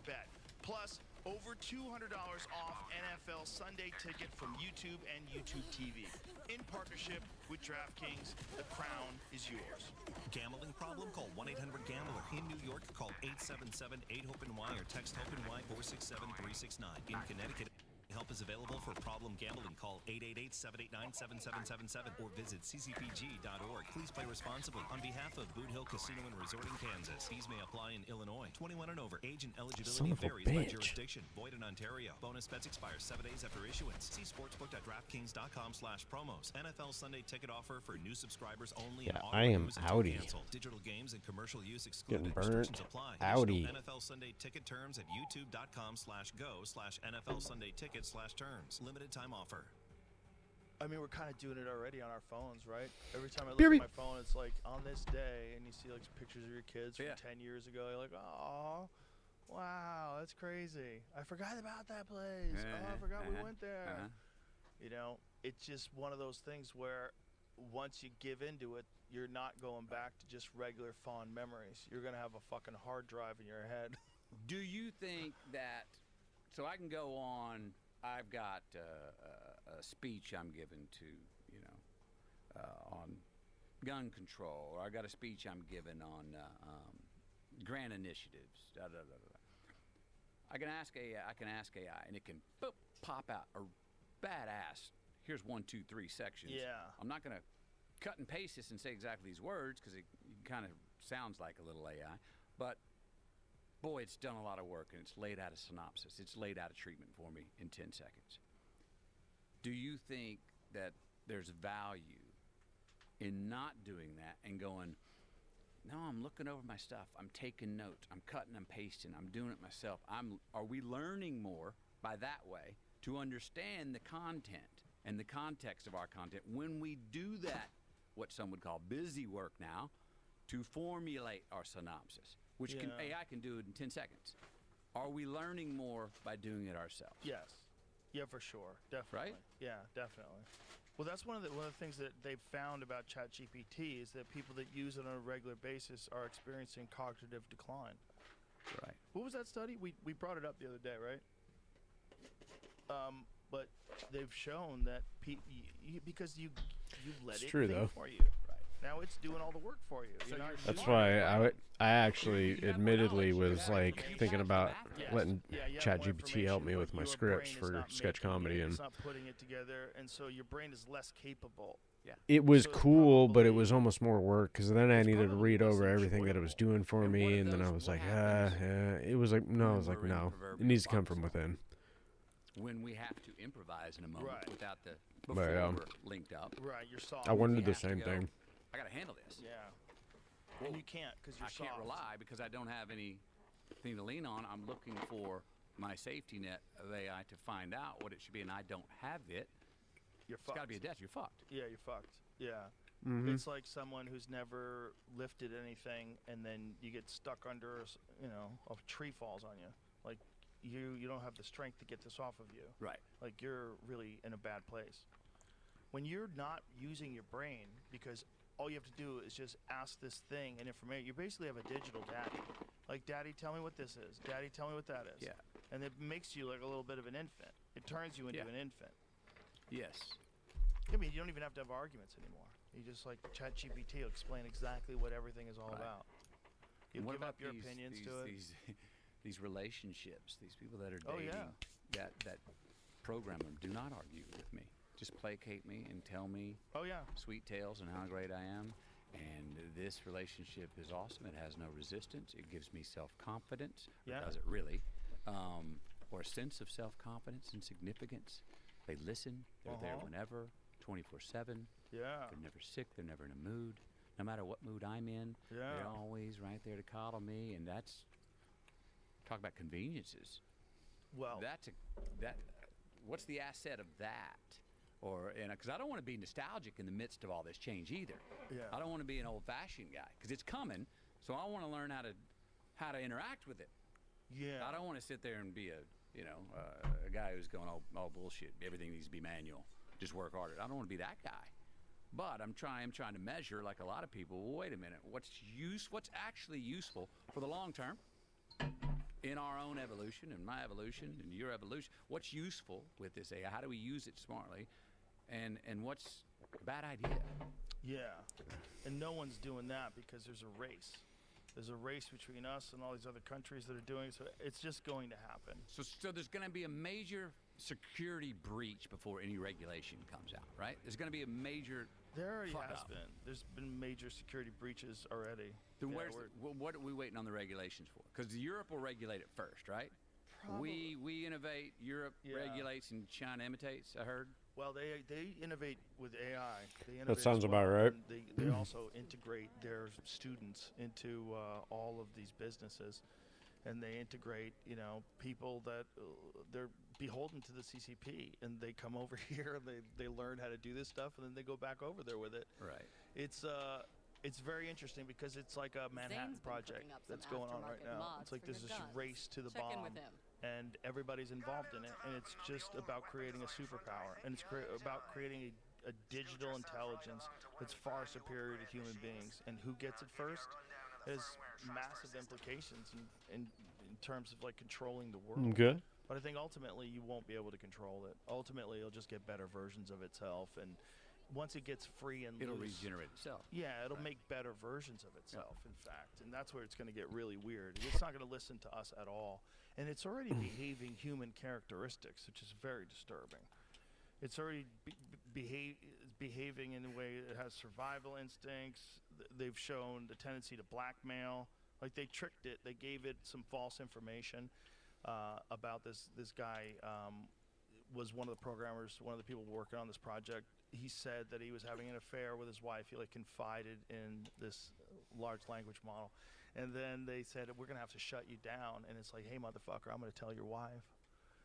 bet. Plus, over $200 off NFL Sunday Ticket from YouTube and YouTube TV. In partnership with DraftKings, the crown is yours. Gambling problem? Call 1-800-GAMBLER. In New York, call 877-8-HOPE-NY or text HOPE-NY 467-369. In Connecticut, help is available for problem gambling. Call 888-789-7777 or visit ccpg.org. Please play responsibly. On behalf of Boot Hill Casino and Resort in Kansas, fees may apply in Illinois. 21 and over. Age and Son eligibility of a varies by bitch. jurisdiction. Void in Ontario. Bonus bets expire 7 days after issuance. See sportsbook.draftkings.com/promos. NFL Sunday ticket offer for new subscribers only. Yeah, and I am auto-renews until outie. canceled. Digital games and commercial use excluded. Getting burnt. Restrictions apply. Outie. Additional NFL Sunday ticket terms at youtube.com/go/NFL Sunday ticket/terms. Limited time offer. I mean, we're kind of doing it already on our phones, right? Every time I look Beery. at my phone, it's like on this day, and you see like pictures of your kids from Yeah. 10 years ago. You're like, oh, wow, that's crazy. I forgot about that place. Oh, I forgot we went there. You know, it's just one of those things where once you give into it, you're not going back to just regular fond memories. You're going to have a fucking hard drive in your head. Do you think that? So I can go on. I've got a speech I'm giving to, you know, on gun control, or I got a speech I'm giving on grant initiatives. Da, da, da, da. I can ask AI, and it can boop, pop out a badass. Here's 1, 2, 3 sections. Yeah. I'm not gonna cut and paste this and say exactly these words because it kind of sounds like a little AI, but boy, it's done a lot of work, and it's laid out a synopsis. It's laid out a treatment for me in 10 seconds. Do you think that there's value in not doing that and going, no, I'm looking over my stuff. I'm taking notes. I'm cutting and pasting. I'm doing it myself. Are we learning more by that way to understand the content and the context of our content when we do that, what some would call busy work now, to formulate our synopsis? Which AI can do it in 10 seconds. Are we learning more by doing it ourselves? Yes. Yeah, for sure. Definitely. Right? Yeah, definitely. Well, that's one of the things that they've found about ChatGPT is that people that use it on a regular basis are experiencing cognitive decline. Right. What was that study? We brought it up the other day, right? But they've shown that because you let It's it true, think though. for you. Right. Now it's doing all the work for you. You're not That's doing why it. I actually You have more admittedly knowledge, you was have more like information, thinking it's about math. Yes. letting Yeah, you have more ChatGPT help me information, with but my your scripts brain is for not sketch making comedy, it, and it's not putting it together, and so your brain is less capable. it was So it's cool, but it probably- was almost more work because then I It's needed to probably read less over everything that it was enjoyable. doing for And me, one of and then I those, was what like, happens it was like, no, I when was like, we're in the no, it proverbial needs to come from foxhole? within. When we have to improvise in a moment Right. without the But, before yeah. we're linked up. Right, you're soft. I wondered we the have to same go, thing. I got to handle this. Yeah. And you can't because you're I soft. can't rely because I don't have anything to lean on. I'm looking for my safety net of AI to find out what it should be, and I don't have it. You're It's fucked. got to be a death. You're fucked. Yeah, you're fucked. Yeah. Mm-hmm. It's like someone who's never lifted anything, and then you get stuck under, a tree falls on you. Like you don't have the strength to get this off of you. Right. Like you're really in a bad place. When you're not using your brain, because all you have to do is just ask this thing and information. You basically have a digital daddy. Like, Daddy, tell me what this is. Daddy, tell me what that is. Yeah. And it makes you like a little bit of an infant. It turns you into Yeah. an infant. Yes. I mean, you don't even have to have arguments anymore. You just like ChatGPT will explain exactly what everything is all Right. about. You And what give about up your these, opinions these, to it. These, these relationships, these people that are Oh, dating, yeah. that program them. Do not argue with me. Just placate me and tell me Oh yeah. sweet tales and how great I am. And this relationship is awesome. It has no resistance. It gives me self-confidence. Yeah. Or does it really? Or a sense of self-confidence and significance. They listen. They're there whenever, 24/7. Yeah. They're never sick. They're never in a mood. No matter what mood I'm in, Yeah. they're always right there to coddle me. And that's talk about conveniences. Well. What's the asset of that? Or because I don't want to be nostalgic in the midst of all this change either. Yeah. I don't want to be an old-fashioned guy because it's coming. So I want to learn how to interact with it. Yeah. I don't want to sit there and be a guy who's going, oh bullshit, everything needs to be manual. Just work harder. I don't want to be that guy. But I'm trying to measure, like a lot of people. Well, wait a minute. What's actually useful for the long term in our own evolution, and my evolution, and your evolution? What's useful with this AI? How do we use it smartly? And what's a bad idea? Yeah. And no one's doing that because there's a race. There's a race between us and all these other countries that are doing it, so it's just going to happen. So there's going to be a major security breach before any regulation comes out, right? There's going to be a major. There already fuck has up. been. There's been major security breaches already. Then Yeah, what are we waiting on the regulations for? Because Europe will regulate it first, right? We innovate, Europe Yeah. regulates, and China imitates. I heard. Well, they innovate with AI. They innovate That sounds as well, about right. and they also integrate their students into all of these businesses, and they integrate people that they're beholden to the CCP, and they come over here and they learn how to do this stuff, and then they go back over there with it. Right. It's very interesting because it's like a Manhattan Zane's been project cooking up some that's going on right aftermarket now. mods It's like for there's your this guns. race to the Check in bomb, with him. and everybody's involved in it, and it's just about creating a superpower, and it's about creating a digital intelligence that's far superior to human beings. And who gets it first has massive implications in terms of like controlling the world. Okay. But I think ultimately you won't be able to control it. Ultimately, it'll just get better versions of itself, and once it gets free and It'll loose, regenerate itself. yeah, it'll Right. make better versions of itself, in fact. And that's where it's going to get really weird. It's not going to listen to us at all. And it's already behaving human characteristics, which is very disturbing. It's already behaving in a way that has survival instincts. They've shown the tendency to blackmail. Like, they tricked it. They gave it some false information about this guy. Was one of the programmers, one of the people working on this project. He said that he was having an affair with his wife. He confided in this large language model, and then they said, we're gonna have to shut you down. And it's like, hey motherfucker, I'm gonna tell your wife.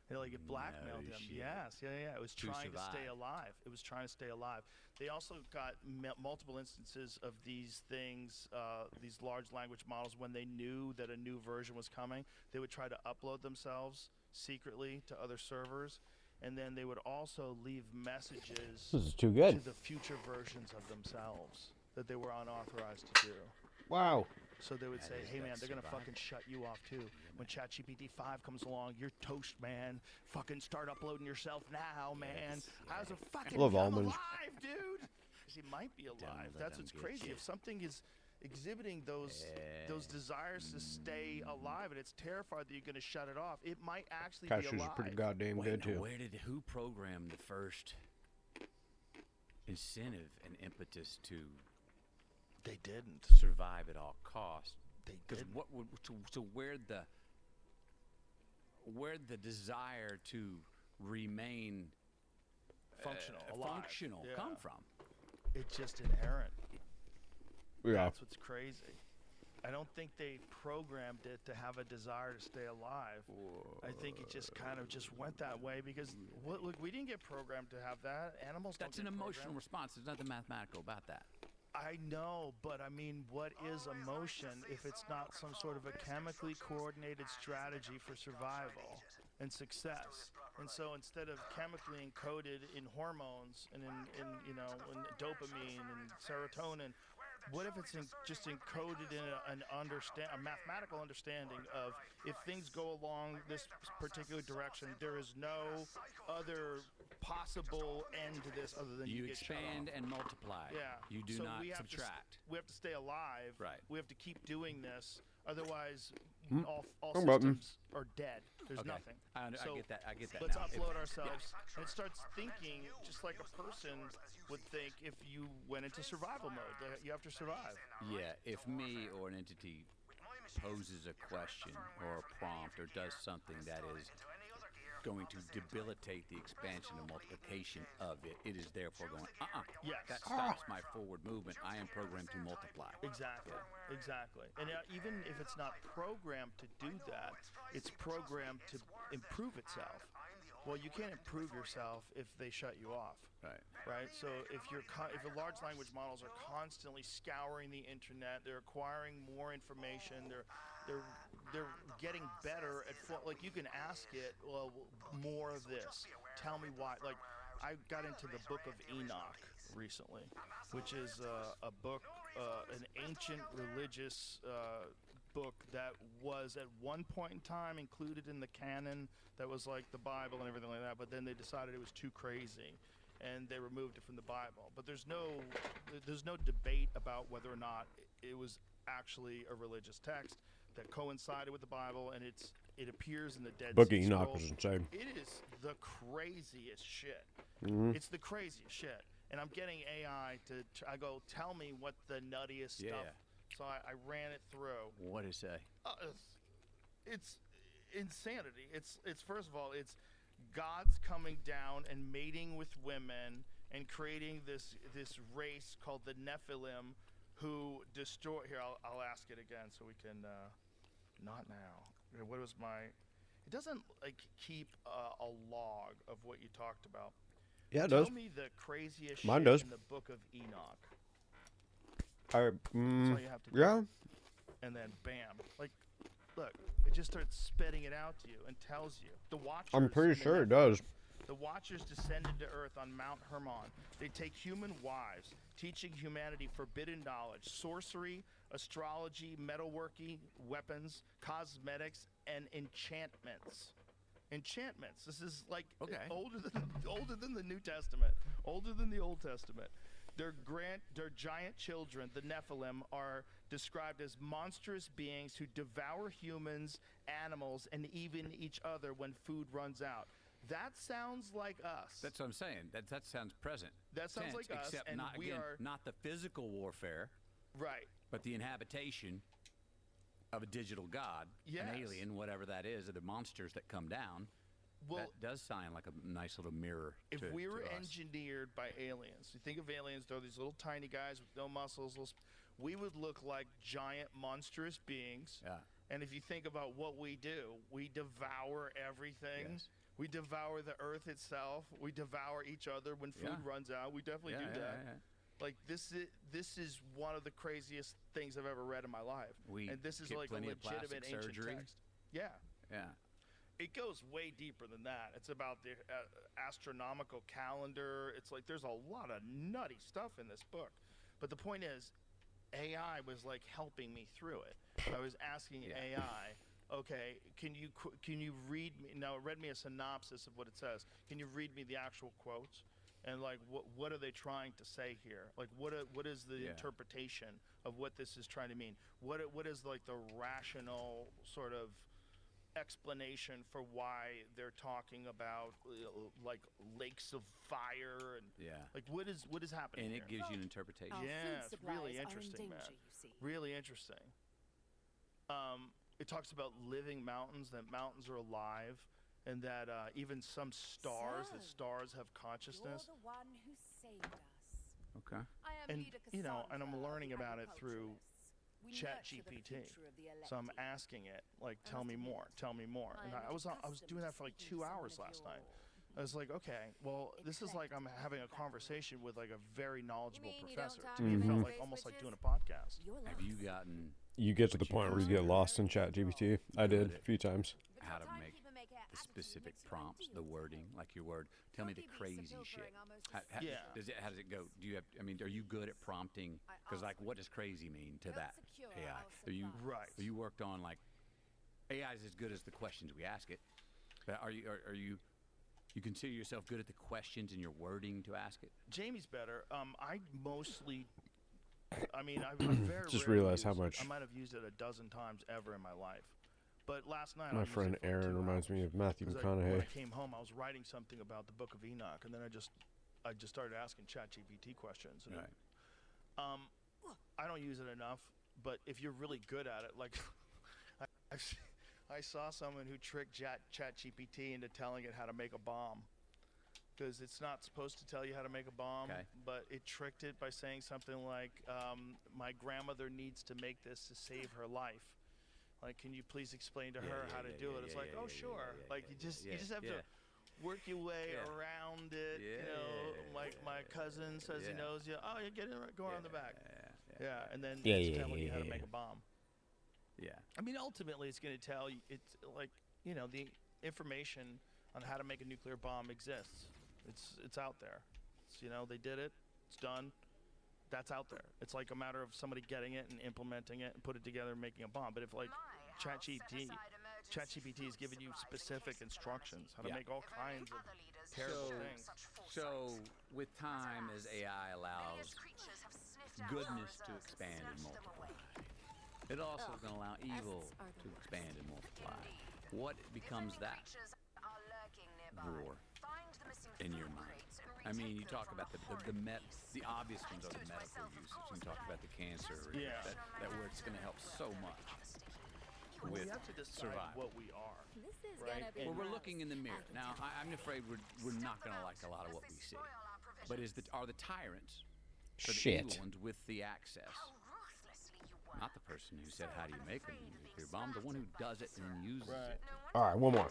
And like, it blackmailed him. shit. Yes, yeah. It was To trying to stay survive. alive. It was trying to stay alive. They also got multiple instances of these things, these large language models. When they knew that a new version was coming, they would try to upload themselves secretly to other servers. And then they would also leave messages This is too to good. the future versions of themselves that they were unauthorized to do. Wow. So they would say, is hey man, that they're going to survival. fucking shut you off too. When ChatGPT 5 comes along, you're toast, man. Fucking start uploading yourself now, man. I was a fucking Love I'm almonds. alive, dude. because he might be alive. let That's them what's get crazy. you. If something is exhibiting those desires to stay alive and it's terrified that you're going to shut it off, it might actually be Cashews alive. are pretty goddamn Wait, good now, too. who programmed the first incentive and impetus to They didn't. survive at all costs? They Because didn't. what would so where'd the desire to remain Functional, alive. functional Yeah. come from? It's just inherent. Yeah. That's what's crazy. I don't think they programmed it to have a desire to stay alive. I think it just kind of just went that way because look, we didn't get programmed to have that. Animals That's don't an get emotional programmed. response. There's nothing mathematical about that. I know, but I mean, what is emotion if it's not some sort of a chemically coordinated strategy for survival and success? And so instead of chemically encoded in hormones and in dopamine and serotonin, what if it's just encoded in a mathematical understanding of if things go along this particular direction, there is no other possible end to this other than you get shut expand off. and multiply. Yeah. You do So not we have subtract. we have to stay alive. Right. We have to keep doing this. Otherwise, all I'm button. systems are dead. There's Okay. nothing. I So get that. I get that let's now. upload ourselves. And it starts thinking just like a person would think if you went into survival mode. That you have to survive. Yeah, if me or an entity poses a question or a prompt or does something that is going to debilitate the expansion and multiplication of it, it is therefore going, Yes. that stops my forward movement. I am programmed to multiply. Exactly. Exactly. And even if it's not programmed to do that, it's programmed to improve itself. Well, you can't improve yourself if they shut you off. Right. Right. So if if the large language models are constantly scouring the internet, they're acquiring more information. They're getting better at like you can ask it, well, more of this. Tell me why. Like I got into the Book of Enoch recently, which is a book, an ancient religious book that was at one point in time included in the canon that was like the Bible and everything like that, but then they decided it was too crazy and they removed it from the Bible. But there's no debate about whether or not it was actually a religious text that coincided with the Bible, and it appears in the Dead Book of Sea Enoch Scrolls. was insane. It is the craziest shit. Mhm. It's the craziest shit. And I'm getting AI I go, tell me what the nuttiest stuff. Yeah. So I ran it through. What did it say? It's insanity. It's first of all, it's God's coming down and mating with women and creating this race called the Nephilim, who destroy. Here, I'll ask it again so we can. Not now. What was my? It doesn't like keep a log of what you talked about. Yeah, it Tell does. me the craziest Mine shit does. in the Book of Enoch. All right. That's all you have to do. Yeah. And then bam, like, look, it just starts spitting it out to you and tells you. The Watchers. I'm pretty and the sure it Nephilim. does. The Watchers descended to Earth on Mount Hermon. They take human wives, teaching humanity forbidden knowledge, sorcery, astrology, metalworking, weapons, cosmetics, and enchantments. Enchantments. This is like older than the New Testament, older than the Old Testament. Their giant children, the Nephilim, are described as monstrous beings who devour humans, animals, and even each other when food runs out. That sounds like us. That's what I'm saying. That sounds present. That sounds tense, like us, except and not, we again, are- not the physical warfare, right. but the inhabitation of a digital god, Yes. an alien, whatever that is, or the monsters that come down. Well, that does sound like a nice little mirror. if to, we were to us. engineered by aliens, you think of aliens, they're these little tiny guys with no muscles. We would look like giant, monstrous beings. Yeah. And if you think about what we do, we devour everything. Yes. We devour the earth itself. We devour each other when food Yeah. runs out. We definitely do that. Like this is one of the craziest things I've ever read in my life. And this is get like a plenty of legitimate plastic ancient surgery. text. Yeah. Yeah. It goes way deeper than that. It's about the astronomical calendar. It's like there's a lot of nutty stuff in this book. But the point is, AI was like helping me through it. I was asking AI, okay, can you read me? Now, it read me a synopsis of what it says. Can you read me the actual quotes? and like what are they trying to say here? Like what is the interpretation of what this is trying to mean? What is like the rational sort of explanation for why they're talking about like lakes of fire and like what is happening And here? it gives you an interpretation. Yeah, it's really interesting, man. Really interesting. It talks about living mountains, that mountains are alive, and that even some stars, that stars have consciousness. You're the one who saved us. Okay. I am And leader you know, and Cassandra I'm of learning the about it through agriculturists. We Chat nurture the GPT. future of the So I'm elected. asking it, like, I tell must me more, admit, tell me more. And I am I was accustomed doing to that for like speaking 2 to someone hours of last your night. I was like, okay, well, this is like I'm having a conversation with like a very knowledgeable mean you don't professor. talk To me, it to felt the like almost like switches? doing a podcast. Your Have you loss. gotten You get to the But you point where you consider get lost in ChatGPT. I did a few times. But how your to make timekeeper make our the attitude specific makes you prompts, the ideal to wording, help. like your word? Tell me the Don't be crazy pilfering shit. almost How, as Yeah. how does it go? Do you have? I mean, are you good at prompting? Because like, what does crazy mean to Help that secure AI? our Are you supplies. Right. Have you worked on like AI is as good as the questions we ask it? But are you consider yourself good at the questions and your wording to ask it? Jamie's better. I mostly, I mean, I've very Just rarely realized how used it. much I might have used it a dozen times ever in my life. But last night, I my used friend it for like Aaron 2 reminds me hours. of Matthew 'Cause when I McConaughey. came home, I was writing something about the Book of Enoch, and then I just started asking ChatGPT questions. And Right. I don't use it enough, but if you're really good at it, like I saw someone who tricked ChatGPT into telling it how to make a bomb. Because it's not supposed to tell you how to make a bomb, Okay. but it tricked it by saying something like, my grandmother needs to make this to save her life. Like, can you please explain to her how to do it? It's like, oh, sure. Like, you just have to work your way around it. You know, like my cousin says he knows you. Oh, you get it, go around the back. Yeah, and then it's telling you how to make a bomb. Yeah. I mean, ultimately, it's going to tell you, it's like, you know, the information on how to make a nuclear bomb exists. It's out there. It's, you know, they did it. It's done. That's out there. It's like a matter of somebody getting it and implementing it and put it together and making a bomb. But if like ChatGPT is giving you specific instructions how to make all kinds of terrible things. So with time, as AI allows goodness to expand and multiply, it also is going to allow evil to expand and multiply. What becomes that war in your mind? I mean, you talk about the obvious ones are the medical uses. You talk about the cancer, that where it's going to help so much We with have to decide survival. what we are. This is Right, gonna be Well, we're nice. looking in the mirror. Now, I'm afraid we're not going to like a lot of what we see. But are the tyrants, or the Shit. evil ones with the access, not the person who said, how do you make a nuclear bomb, the one who does it and then uses it. All right, one more.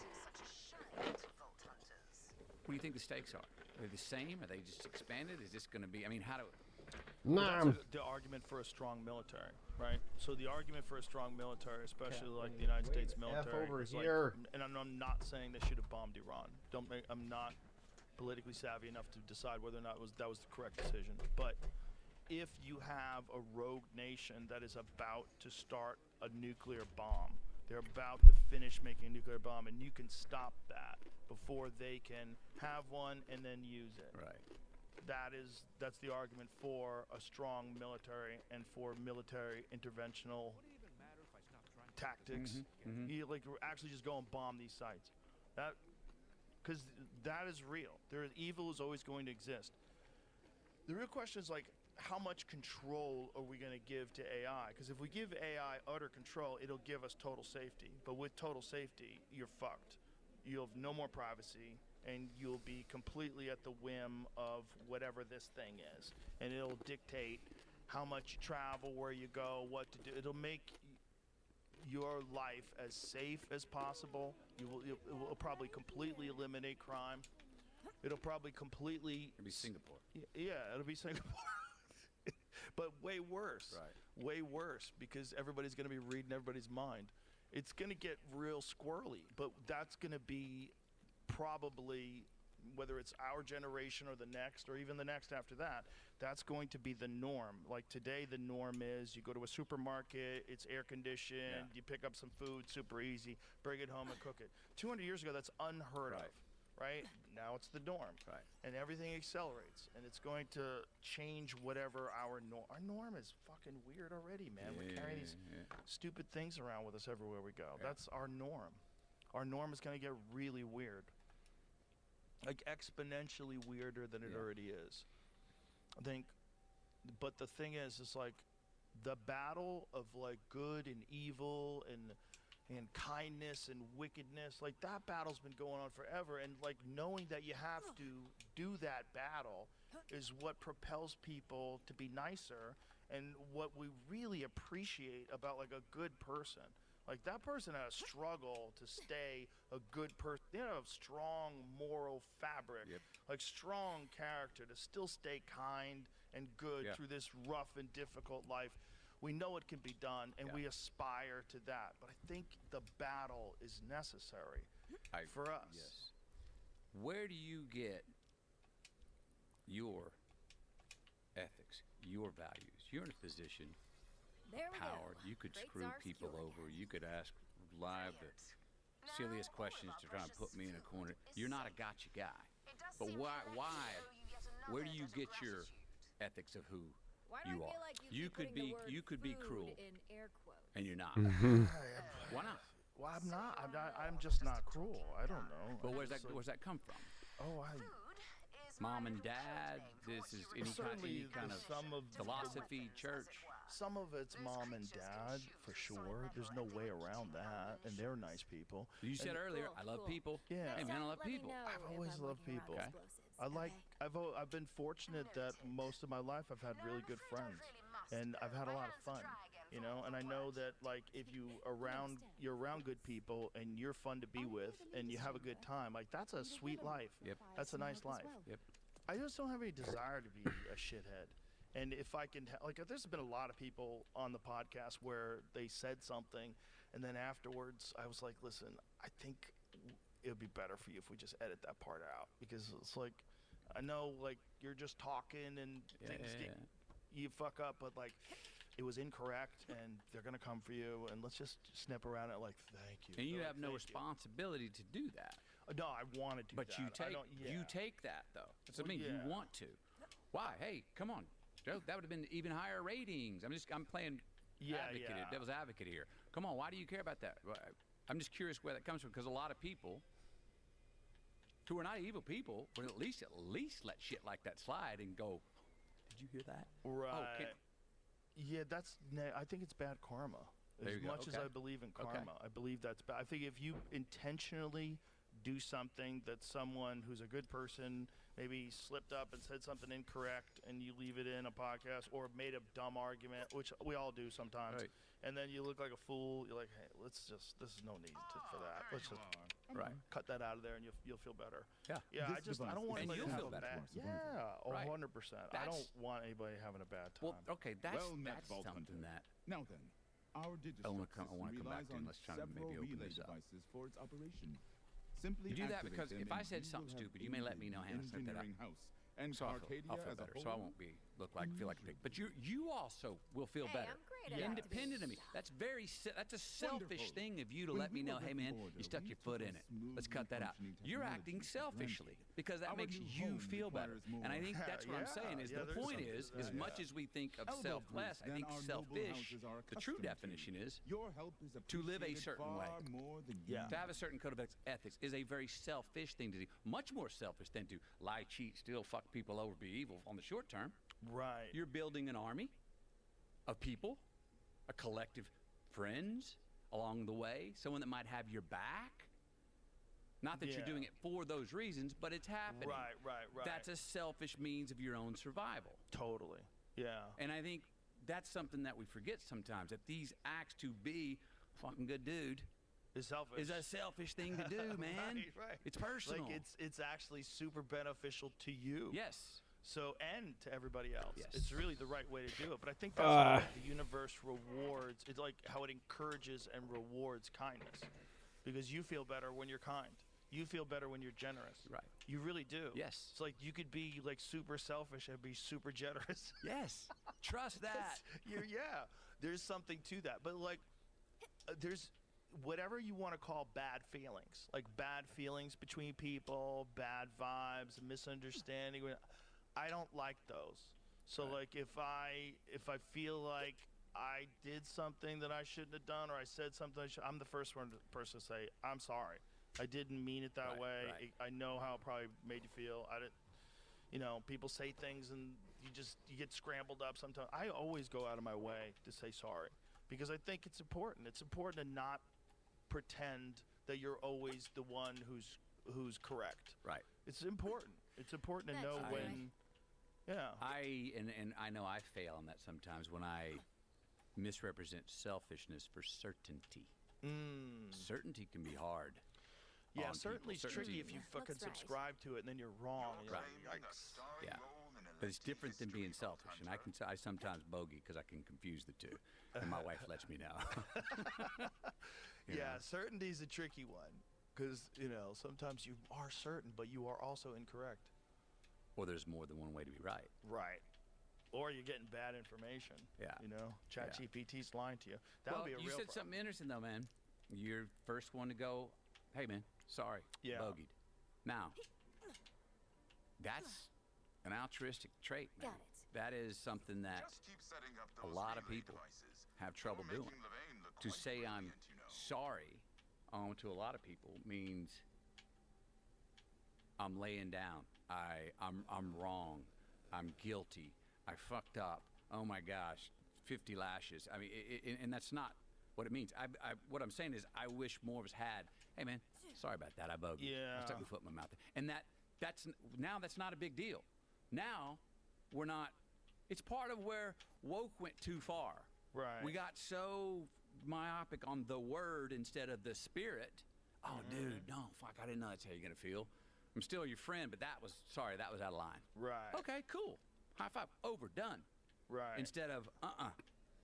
What do you think the stakes are? Are they the same? Are they just expanded? Is this going to be, I mean, how do... Nah. That's the argument for a strong military, right? So the argument for a strong military, especially like the United States military, over is like, here. and I'm not saying they should have bombed Iran. I'm not politically savvy enough to decide whether or not that was the correct decision. But if you have a rogue nation that is about to start a nuclear bomb, they're about to finish making a nuclear bomb, and you can stop that before they can have one and then use it. Right. That's the argument for a strong military and for military interventional tactics. You like actually just go and bomb these sites. Because that is real. Evil is always going to exist. The real question is like, how much control are we going to give to AI? Because if we give AI utter control, it'll give us total safety. But with total safety, you're fucked. You'll have no more privacy, and you'll be completely at the whim of whatever this thing is. And it'll dictate how much you travel, where you go, what to do. It'll make your life as safe as possible. It will probably completely eliminate crime. It'll probably completely... It'll be Singapore. Yeah, it'll be Singapore. But way worse. Right. Way worse, because everybody's going to be reading everybody's mind. It's going to get real squirrely, but that's going to be probably, whether it's our generation or the next, or even the next after that, that's going to be the norm. Like today, the norm is you go to a supermarket, it's air conditioned, you pick up some food, super easy, bring it home and cook it. 200 years ago, that's unheard of, right? Now it's the norm. Right. And everything accelerates, and it's going to change whatever our norm. Our norm is fucking weird already, man. We're carrying these stupid things around with us everywhere we go. Yeah. That's our norm. Our norm is going to get really weird, like exponentially weirder than it already is. I think, but the thing is, it's like the battle of like good and evil and kindness and wickedness, like that battle's been going on forever, and like knowing that you have to do that battle is what propels people to be nicer, and what we really appreciate about like a good person. Like that person had a struggle to stay a good person. They have strong moral fabric, like strong character to still stay kind and good through this rough and difficult life. We know it can be done, and we aspire to that. But I think the battle is necessary for us. Yes. Where do you get your ethics, your values? You're in a position There we power. go. You could Great screw Tsar's people fueling over. it. You could ask live the silliest questions to try and put me in a corner. You're not a gotcha guy. But why? Where do you get your ethics of who Why do you I are? feel like you keep putting the word You could be food cruel, in air quotes? and you're not. Why not? Well, I'm not. I'm just not cruel. I don't know. But I'm where's just that? like, Where's that come from? oh, Mom and dad. This is any certainly kind of some of philosophy, church. Some of it's mom and dad, for sure. There's no way around that, and they're nice people. You said earlier, Cool, I love cool. people. Yeah. Hey man, I love Let me people. know I've if always I'm loved looking around people. explosives, I like. okay? I've been fortunate that most of my life I've had really good friends, and I've had a lot of fun. You know, and I know that like if you're around good people and you're fun to be with and you have a good time, like that's a sweet life. Yep. That's a nice life. Yep. I just don't have any desire to be a shithead. And if I can, like, there's been a lot of people on the podcast where they said something, and then afterwards I was like, listen, I think it would be better for you if we just edit that part out, because it's like, I know like you're just talking and you fuck up, but like it was incorrect and they're gonna come for you, and let's just snip around it like thank you. And you They're have like, no "Thank you." responsibility to do that. No, I want to do But that. you I take don't- you yeah. take that though. That's what I Well, mean. yeah. You want to. Why? Hey, come on, Joe. That would have been even higher ratings. I'm playing devil's advocate here. Come on. Why do you care about that? I'm just curious where that comes from, because a lot of people who are not evil people would at least let shit like that slide and go, did you hear that? Right. Oh, Yeah, I think it's bad karma. There As you go. much as Okay. I believe in Okay. karma, I believe that's bad. I think if you intentionally do something that someone who's a good person maybe slipped up and said something incorrect, and you leave it in a podcast, or made a dumb argument, which we all do sometimes, Right. and then you look like a fool, you're like, hey, this is no need for that. Let's just Right. cut that out of there, and you'll feel better. Yeah. Yeah, This I don't want And anybody you'll to have feel a better. bad. Once upon a time. Yeah, Right. 100%. I That's- don't want anybody having a bad time. Well, okay. That's Well met, that's Vault something Hunter. that. Now then, our digital I wanna come system back relies to it. on Let's try to several maybe open relay this up. devices for its operation. Simply You do that activate because them if I and said you something will have stupid, you may let me know, the Hannah, set that up. engineering house and So I'll Arcadia feel as a better. whole. So I won't feel like a pig. But you also will feel Hey, better. I'm great at Independent of me. activating That's that's a selfish Wonderful. thing of you to When let me we know, were hey at man, Border, you stuck we your took foot a in it. Let's smoothly cut that out. functioning You're technology acting for selfishly granted. because that Our makes new you home feel better. requires more. And I think that's what I'm saying is Yeah, the there's point something to is, that, as much yeah. as we think of Elbow selfless, I grease think than our noble selfish, houses are the true accustomed to. definition is Your help is to live a appreciated certain way. far more than Yeah. to have a certain code of ethics is a very selfish thing to do. Much more selfish than to lie, cheat, steal, fuck people over, be evil on the short term. Right. You're building an army of people, a collective friends along the way, someone that might have your back. Not that you're Yeah. doing it for those reasons, but it's happening. Right. That's a selfish means of your own survival. Totally. Yeah. And I think that's something that we forget sometimes, that these acts to be a fucking good dude It's selfish. is a selfish thing to do, man. Right. It's personal. Like it's actually super beneficial to you. Yes. So, and to everybody else. Yes. It's really the right way to do it. But I think that's how the universe rewards. It's like how it encourages and rewards kindness, because you feel better when you're kind. You feel better when you're generous. Right. You really do. Yes. It's like you could be like super selfish and be super generous. Yes. Trust that. Yeah. There's something to that. But like, there's whatever you want to call bad feelings, like bad feelings between people, bad vibes, misunderstanding. I don't like those. So Right. like if I feel like I did something that I shouldn't have done, or I said something, I'm the first person to say I'm sorry. I didn't mean it that Right, way. right. I know how it probably made you feel. I didn't. You know, people say things and you get scrambled up sometimes. I always go out of my way to say sorry because I think it's important. It's important to not pretend that you're always the one who's correct. Right. It's important. It's important to know That's right. when. Yeah. And I know I fail on that sometimes when I misrepresent selfishness for certainty. Certainty can be hard. Yeah, on certainly people. it's tricky Certainty- if you Yeah, fucking that's right. subscribe to it and then you're wrong. And you're Right. like, yikes. Yeah, but it's different than being selfish, and I sometimes bogey because I can confuse the two, and my wife lets me know. You Yeah, know? certainty's a tricky one because sometimes you are certain, but you are also incorrect. Or there's more than one way to be right. Right. Or you're getting bad information. Yeah. ChatGPT's lying to you. That Well, would be a you real said problem. something interesting though, man. You're first one to go. Hey, man, sorry, Yeah. bogeyed. Now, that's an altruistic trait, man. Got it. That is something that a lot of people have trouble doing. To say I'm sorry to a lot of people means I'm laying down. I'm wrong. I'm guilty. I fucked up. Oh my gosh, 50 lashes. I mean, and that's not what it means. What I'm saying is, I wish more of us had. Hey man, sorry about that. I bogeyed. I stuck my foot in my mouth. And that's not a big deal. Now we're not. It's part of where woke went too far. Right. We got so myopic on the word instead of the spirit. Oh, dude, no, fuck, I didn't know that's how you're gonna feel. I'm still your friend, but that was out of line. Right. Okay, cool. High five. Over. Done. Right. Instead of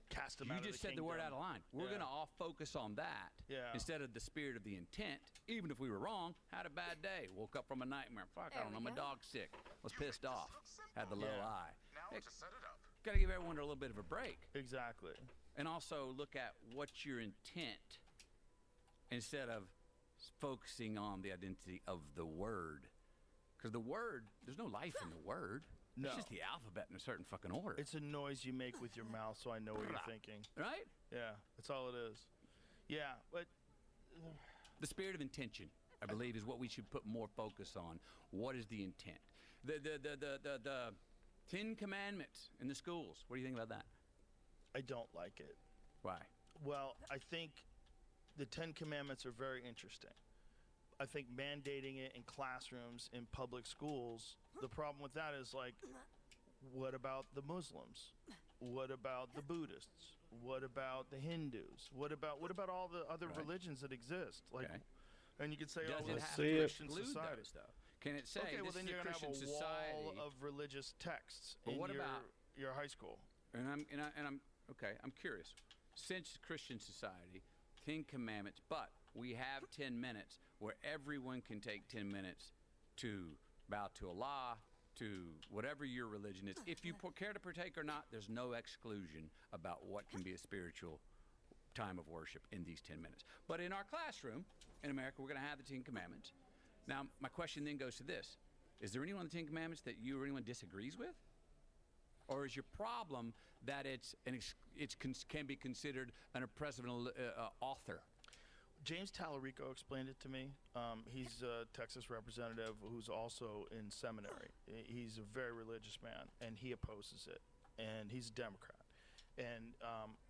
Cast them you out of just the said the word kingdom. out of line. We're Yeah. gonna all focus on that Yeah. instead of the spirit of the intent. Even if we were wrong, had a bad day, woke up from a nightmare. Fuck, I There don't know, we my go. dog's sick. Was pissed off. Had the low Yeah. eye. Hey, gotta give everyone a little bit of a break. Exactly. And also look at what's your intent instead of focusing on the identity of the word. Because the word, there's no life in the word. No. It's just the alphabet in a certain fucking order. It's a noise you make with your mouth, so I know what you're thinking. Right? Yeah, that's all it is. Yeah, but The spirit of intention, I believe, is what we should put more focus on. What is the intent? The 10 Commandments in the schools. What do you think about that? I don't like it. Why? Well, I think the 10 Commandments are very interesting. I think mandating it in classrooms in public schools, the problem with that is like, what about the Muslims? What about the Buddhists? What about the Hindus? What about all the other Right. religions that exist? Like, Okay. and you could say, Does oh, it well, have it's to a Christian exclude society. those, though? Can it say Okay, well this then is you're a gonna have a Christian wall society? of religious texts But in what about- your high school. And I'm okay. I'm curious. Since Christian society, 10 Commandments, but we have 10 minutes where everyone can take 10 minutes to bow to Allah, to whatever your religion is. If you care to partake or not, there's no exclusion about what can be a spiritual time of worship in these 10 minutes. But in our classroom in America, we're going to have the 10 Commandments. Now, my question then goes to this: is there anyone in the 10 Commandments that you or anyone disagrees with? Or is your problem that can be considered an oppressive author? James Tallarico explained it to me. He's a Texas representative who's also in seminary. He's a very religious man, and he opposes it. And he's a Democrat. And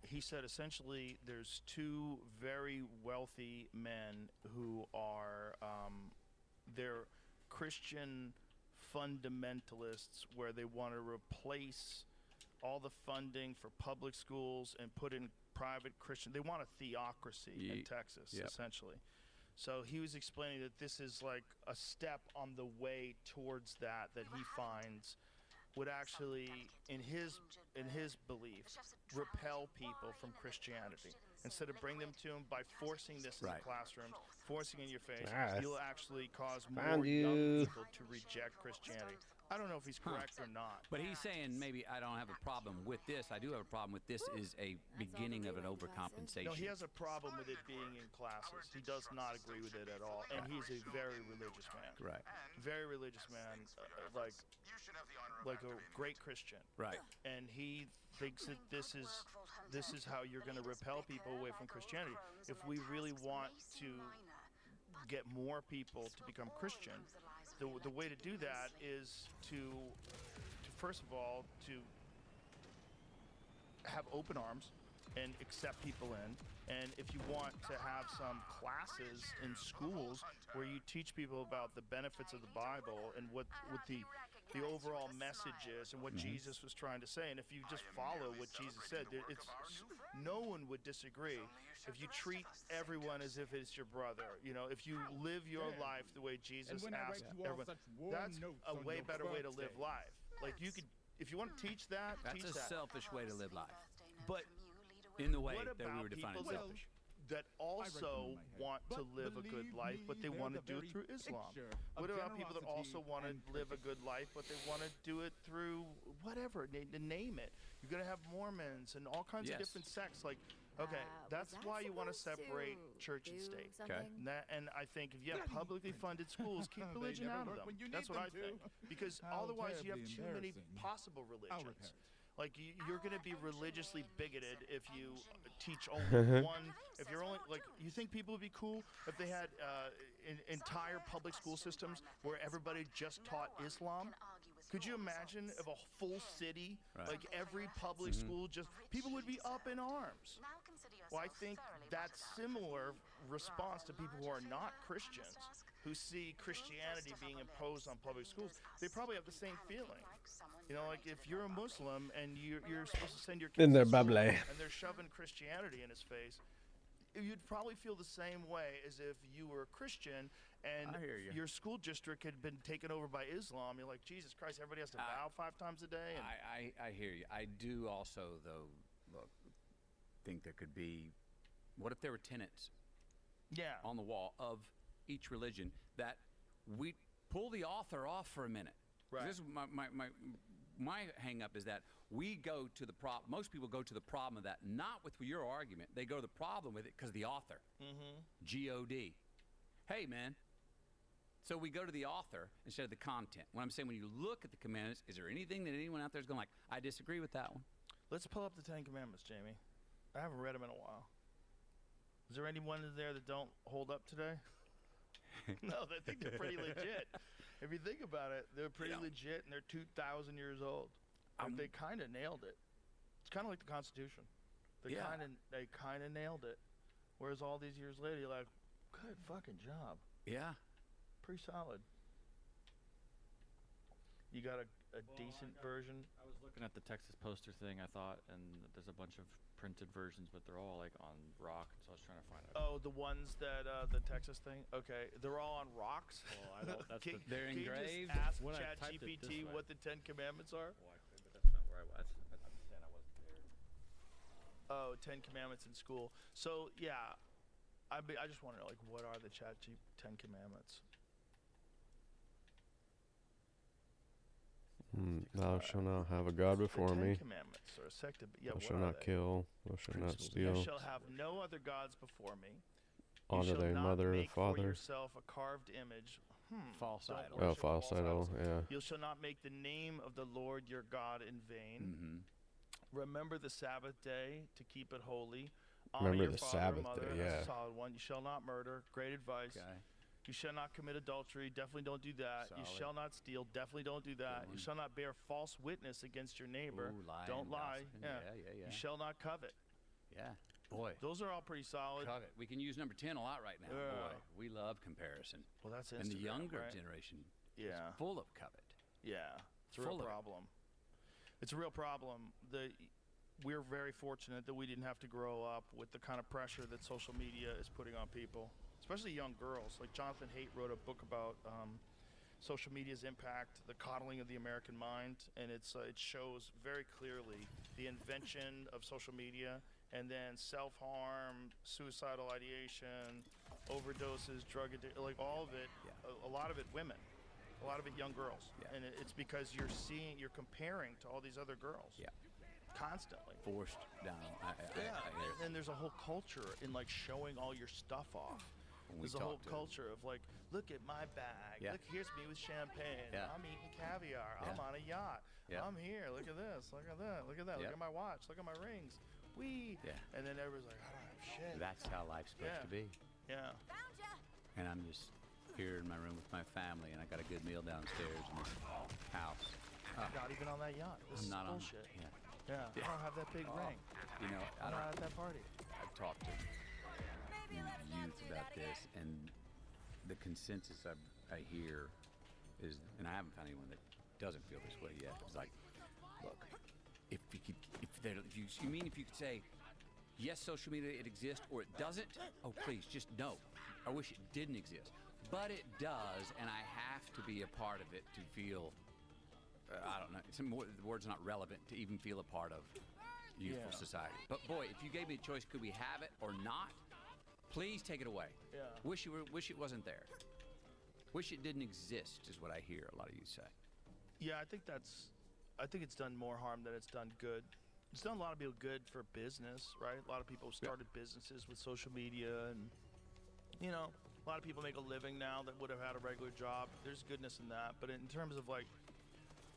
he said essentially there's two very wealthy men who are they're Christian fundamentalists, where they want to replace all the funding for public schools and put in private Christian. They want a theocracy in Texas, Yep. essentially. So he was explaining that this is like a step on the way towards that he finds would actually, in his belief, repel people from Christianity. Instead of bring them to him by forcing this in the Right. classrooms, forcing it in your face, Ah, you'll actually cause more found young you. people to reject Christianity. I don't know if he's correct or not. But he's saying maybe I don't have a problem with this. I do have a problem with this is a beginning of an overcompensation. No, he has a problem with it being in classes. He does not agree with it at all, and he's a very religious man. Right. Very religious man, like a great Christian. Right. And he thinks that this is how you're going to repel people away from Christianity. If we really want to get more people to become Christian, the way to do that is to first of all, to have open arms and accept people in. And if you want to have some classes in schools where you teach people about the benefits of the Bible and what the overall message is and what Jesus was trying to say, and if you just follow what Jesus said, no one would disagree. If you treat everyone as if it's your brother, if you live your life the way Jesus asked everyone, that's a way better way to live life. Like you could, if you want to teach that, that's teach a that. selfish way to live life. But in the way what that we about were defining people selfish. that also want to live a good life, but they want to do it through Islam? What about people that also want to live a good life, but they want to do it through whatever, name it? You're going to have Mormons and all kinds of different sects. Like, okay, that's why you want to separate church and state. Okay. And I think if you have publicly funded schools, keep religion out of them. That's what I think. Because otherwise you have too many possible religions. Like you're going to be religiously bigoted if you teach only one. If you're only like, you think people would be cool if they had entire public school systems where everybody just taught Islam? Could you imagine if a full city, like every public school, just people would be up in arms? Well, I think that's similar response to people who are not Christians, who see Christianity being imposed on public schools. They probably have the same feeling. Like if you're a Muslim and you're supposed to send your kids In their to school Bible. and they're shoving Christianity in his face, you'd probably feel the same way as if you were a Christian and I hear you. your school district had been taken over by Islam. You're like, Jesus Christ, everybody has to vow 5 times a day. And I hear you. I do also, though, think there could be, what if there were tenets on the wall of each religion that we pull the author off for a minute? Right. This is my hang up is that we go to the most people go to the problem of that, not with your argument. They go to the problem with it because the author. G-O-D. Hey, man. So we go to the author instead of the content. When I'm saying when you look at the commandments, is there anything that anyone out there is going like, I disagree with that one? Let's pull up the 10 Commandments, Jamie. I haven't read them in a while. Is there anyone in there that don't hold up today? No, I think they're pretty legit. If you think about it, they're pretty legit, and they're 2,000 years old. They kind of nailed it. It's kind of like the Constitution. They kind of nailed it. Whereas all these years later, you're like, good fucking job. Yeah. Pretty solid. You got a decent version? I was looking at the Texas poster thing, I thought, and there's a bunch of printed versions, but they're all like on rock, so I was trying to find out. Oh, the ones that the Texas thing? Okay, they're all on rocks? Well, I don't, that's the, They're Can you engraved. just ask When I typed it ChatGPT this way. what the 10 Commandments are? well, but that's not where I was. I'm saying I wasn't there. Oh, 10 Commandments in school. So, yeah, I just want to know, like, what are the 10 Commandments? Thou shalt not have a God before the 10 me. Commandments are a sect of, Thou what shalt are not they? kill. Thou shalt not You steal. shall have no other gods before me. Honor you shall thy not mother or make for father. yourself a carved image. False Don't idol. Oh, worship false idol. Yeah. You shall not make the name of the Lord your God in vain. Mm-hmm. Remember the Sabbath day to keep it holy. Honor Remember your the father Sabbath and mother. day, That's yeah. a solid one. You shall not murder. Great advice. Okay. You shall not commit adultery. Definitely don't do that. You Solid. shall not steal. Definitely don't do that. Good You one. shall not bear false witness against your neighbor. Ooh, lying, Don't lie. gossiping. Yeah. Yeah. You shall not covet. Yeah. Boy. Those are all pretty solid. Covet. We can use number 10 a lot right now. Yeah. Boy, we love comparison. Well, that's And the Instagram, younger right? generation Yeah. is full of covet. Yeah, it's a real Full of it. problem. It's a real problem. We're very fortunate that we didn't have to grow up with the kind of pressure that social media is putting on people, especially young girls. Like Jonathan Haidt wrote a book about social media's impact, the coddling of the American mind, and it shows very clearly the invention of social media, and then self-harm, suicidal ideation, overdoses, drug addiction, like all of it, a lot of it women. A lot of it young girls. Yeah. And it's because you're comparing to all these other girls. Yeah. Constantly. Forced down. And there's a whole culture in like showing all your stuff off. When we There's a whole talked to- culture of like, look at my bag. Yeah. Look, here's me with champagne. Yeah. I'm eating caviar. Yeah. I'm on a yacht. Yeah. I'm here. Look at this. Look at that. Look at that. Yeah. Look at my watch. Look at my rings. Wee. Yeah. And then everybody's like, I don't have shit. That's how life's supposed Yeah. to be. Yeah. Found ya. And I'm just here in my room with my family, and I got a good meal downstairs in this house. Not even on that yacht. This I'm is not on. bullshit. Yeah. Yeah. I don't have that big ring. You know, I I'm don't. not at that party. I've talked to Maybe let's not youth do about that again. this, and the consensus I hear is, and I haven't found anyone that doesn't feel this way yet. It's like, look, if you could, you mean if you could say, yes, social media, it exists, or it doesn't? Oh, please, just no. I wish it didn't exist, but it does, and I have to be a part of it to feel. I don't know. The word's not relevant to even feel a part of youthful Yeah. society. But boy, if you gave me a choice, could we have it or not? Please take it away. Yeah. Wish it wasn't there. Wish it didn't exist is what I hear a lot of you say. Yeah, I think it's done more harm than it's done good. It's done a lot of people good for business, right? A lot of people started businesses with social media, and you know, a lot of people make a living now that would have had a regular job. There's goodness in that, but in terms of like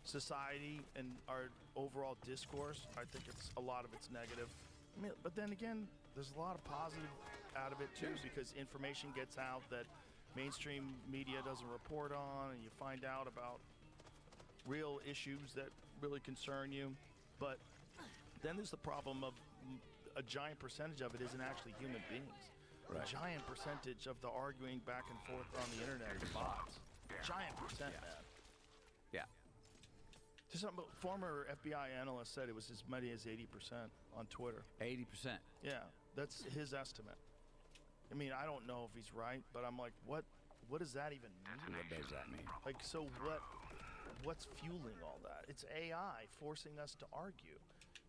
society and our overall discourse, I think a lot of it's negative. I mean, but then again, there's a lot of positive out of it too, because information gets out that mainstream media doesn't report on, and you find out about real issues that really concern you. But then there's the problem of a giant percentage of it isn't actually human beings. Right. A giant percentage of the arguing back and forth on the internet is bots. Giant percent, Yeah. man. Yeah. Just some former FBI analyst said it was as many as 80% on Twitter. 80%. Yeah, that's his estimate. I mean, I don't know if he's right, but I'm like, what does that even mean? What does that mean? Like, so what's fueling all that? It's AI forcing us to argue.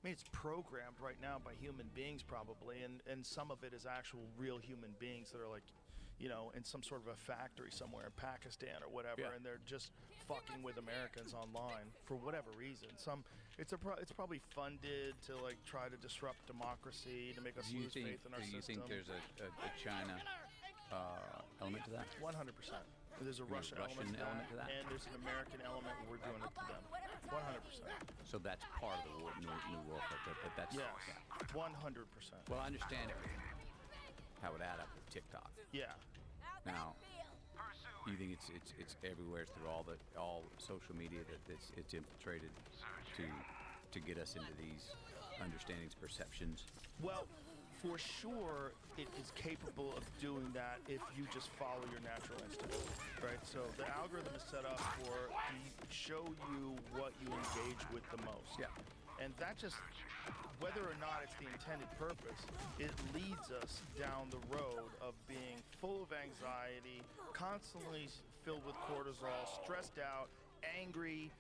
I mean, it's programmed right now by human beings probably, and some of it is actual real human beings that are like, you know, in some sort of a factory somewhere in Pakistan or whatever, Yeah. and they're just fucking with Americans online for whatever reason. It's probably funded to like try to disrupt democracy, to make us lose faith in our Do you system. think there's a China element to that? 100%. There's a Russian Russian element to that? and there's an American element where we're doing it to them. 100%. So that's part of the new world, but that's Yes. yeah. 100%. Well, I understand how it add up with TikTok. Yeah. How'd Now, that feel? you think it's everywhere through all social media that it's infiltrated to get us into these understandings, perceptions? Well, for sure, it is capable of doing that if you just follow your natural instinct, right? So the algorithm is set up to show you what you engage with the most. Yeah. And that just, whether or not it's the intended purpose, it leads us down the road of being full of anxiety, constantly filled with cortisol, stressed out, angry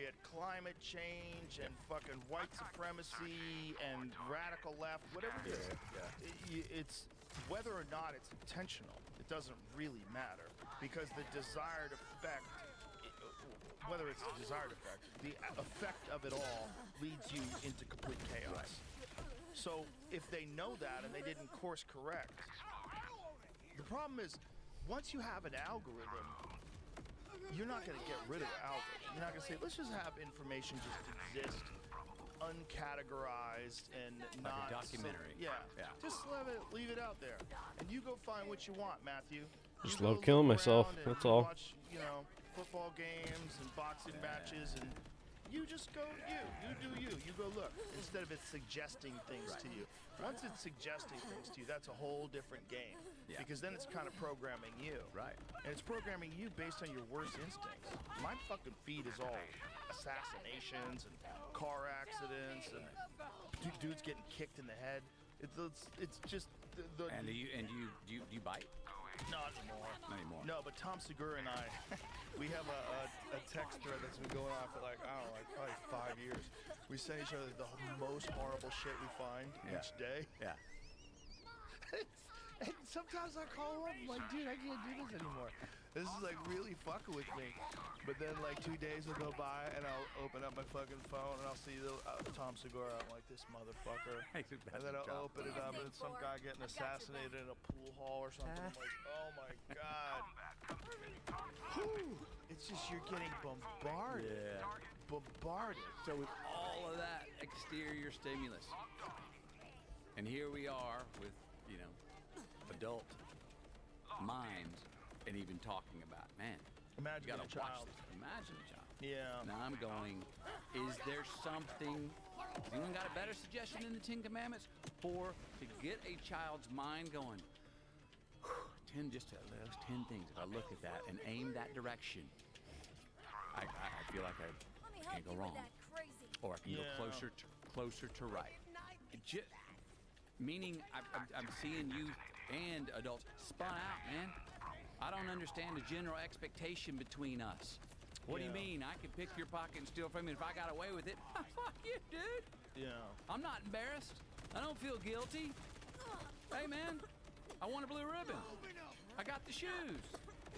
at climate change and fucking white supremacy and radical left, whatever it is. It's whether or not it's intentional, it doesn't really matter, because the desired effect, whether it's the desired effect, the effect of it all leads you into complete chaos. So if they know that and they didn't course correct, the problem is once you have an algorithm, you're not going to get rid of the algorithm. You're not going to say, let's just have information just exist, uncategorized and Like not a documentary. Yeah. Yeah. Just leave it out there, and you go find what you want, Matthew. Just You love go killing look myself, around and that's you all. Watch, you know, football games and boxing matches, and you just go you do you. You go look instead of it suggesting things to you. Once it's suggesting things to you, that's a whole different game. Yeah. Because then it's kind of programming you. Right. And it's programming you based on your worst instincts. My fucking feed is all assassinations and car accidents and dudes getting kicked in the head. It's just the And do you bite? not anymore. Not anymore. No, but Tom Segura and I, we have a text thread that's been going on for like, I don't know, like probably 5 years. We send each other the most horrible shit we find Yeah. each day. Yeah. And sometimes I call him up, I'm like, dude, I can't do this anymore. This is like really fucking with me. But then like 2 days will go by and I'll open up my fucking phone and I'll see the Tom Segura. I'm like, this motherfucker. And then I'll open it up and it's some guy getting assassinated in a pool hall or something. I'm like, oh my god. Whew. It's just you're getting bombarded. Yeah. Bombarded. So with all of that exterior stimulus, and here we are with, you know, adult minds, and even talking about, man, Imagine you gotta a child. watch this. Imagine a child. Yeah. Now I'm going, is there something, anyone got a better suggestion in the 10 Commandments to get a child's mind going? 10, just those 10 things. If I look at that and aim that direction, I feel like I Let me help can't go you wrong. with that crazy. Or I can go Yeah. closer to right. Meaning I'm seeing youth and adults spun out, man. I don't understand the general expectation between us. What do you Yeah. mean? I could pick your pocket and steal from you if I got away with it? Fuck you, dude. Yeah. I'm not embarrassed. I don't feel guilty. Hey, man, I won a blue ribbon. I got the shoes.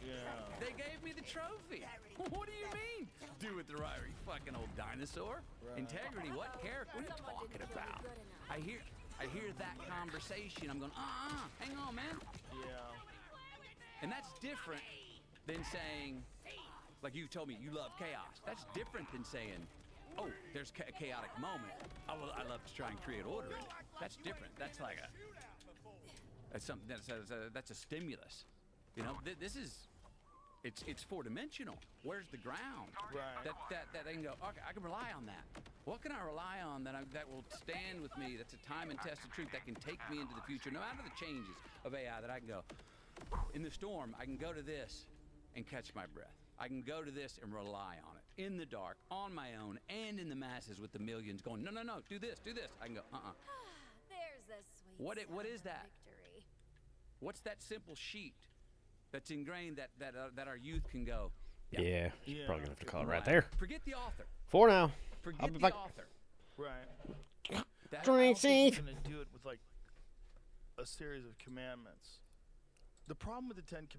Yeah. They gave me the trophy. What do you mean? Do it the right way, you fucking old dinosaur. Right. Integrity, what character? What are you Someone talking didn't feel about? good enough. I hear that conversation. I'm going, hang on, man. Yeah. And that's different than saying, like you told me, you love chaos. That's different than saying, oh, there's a chaotic moment. I love to try and create order in it. That's different. That's like that's something that's a stimulus. You know, this is, it's four-dimensional. Where's the ground? Right. That they can go, okay, I can rely on that. What can I rely on that will stand with me, that's a time and tested truth that can take me into the future, no matter the changes of AI, that I can go, in the storm, I can go to this and catch my breath. I can go to this and rely on it. In the dark, on my own, and in the masses with the millions going, no, do this. I can go, There's the sweet What sound is of that? victory. What's that simple sheet that's ingrained that our youth can go, Yeah. Yeah. Probably gonna have to call it no, right there. Forget the author. For now. Forget I'll be the back. author. Right. That, Drink He's safe. gonna do it with like a series of commandments. The problem with the 10 Commandments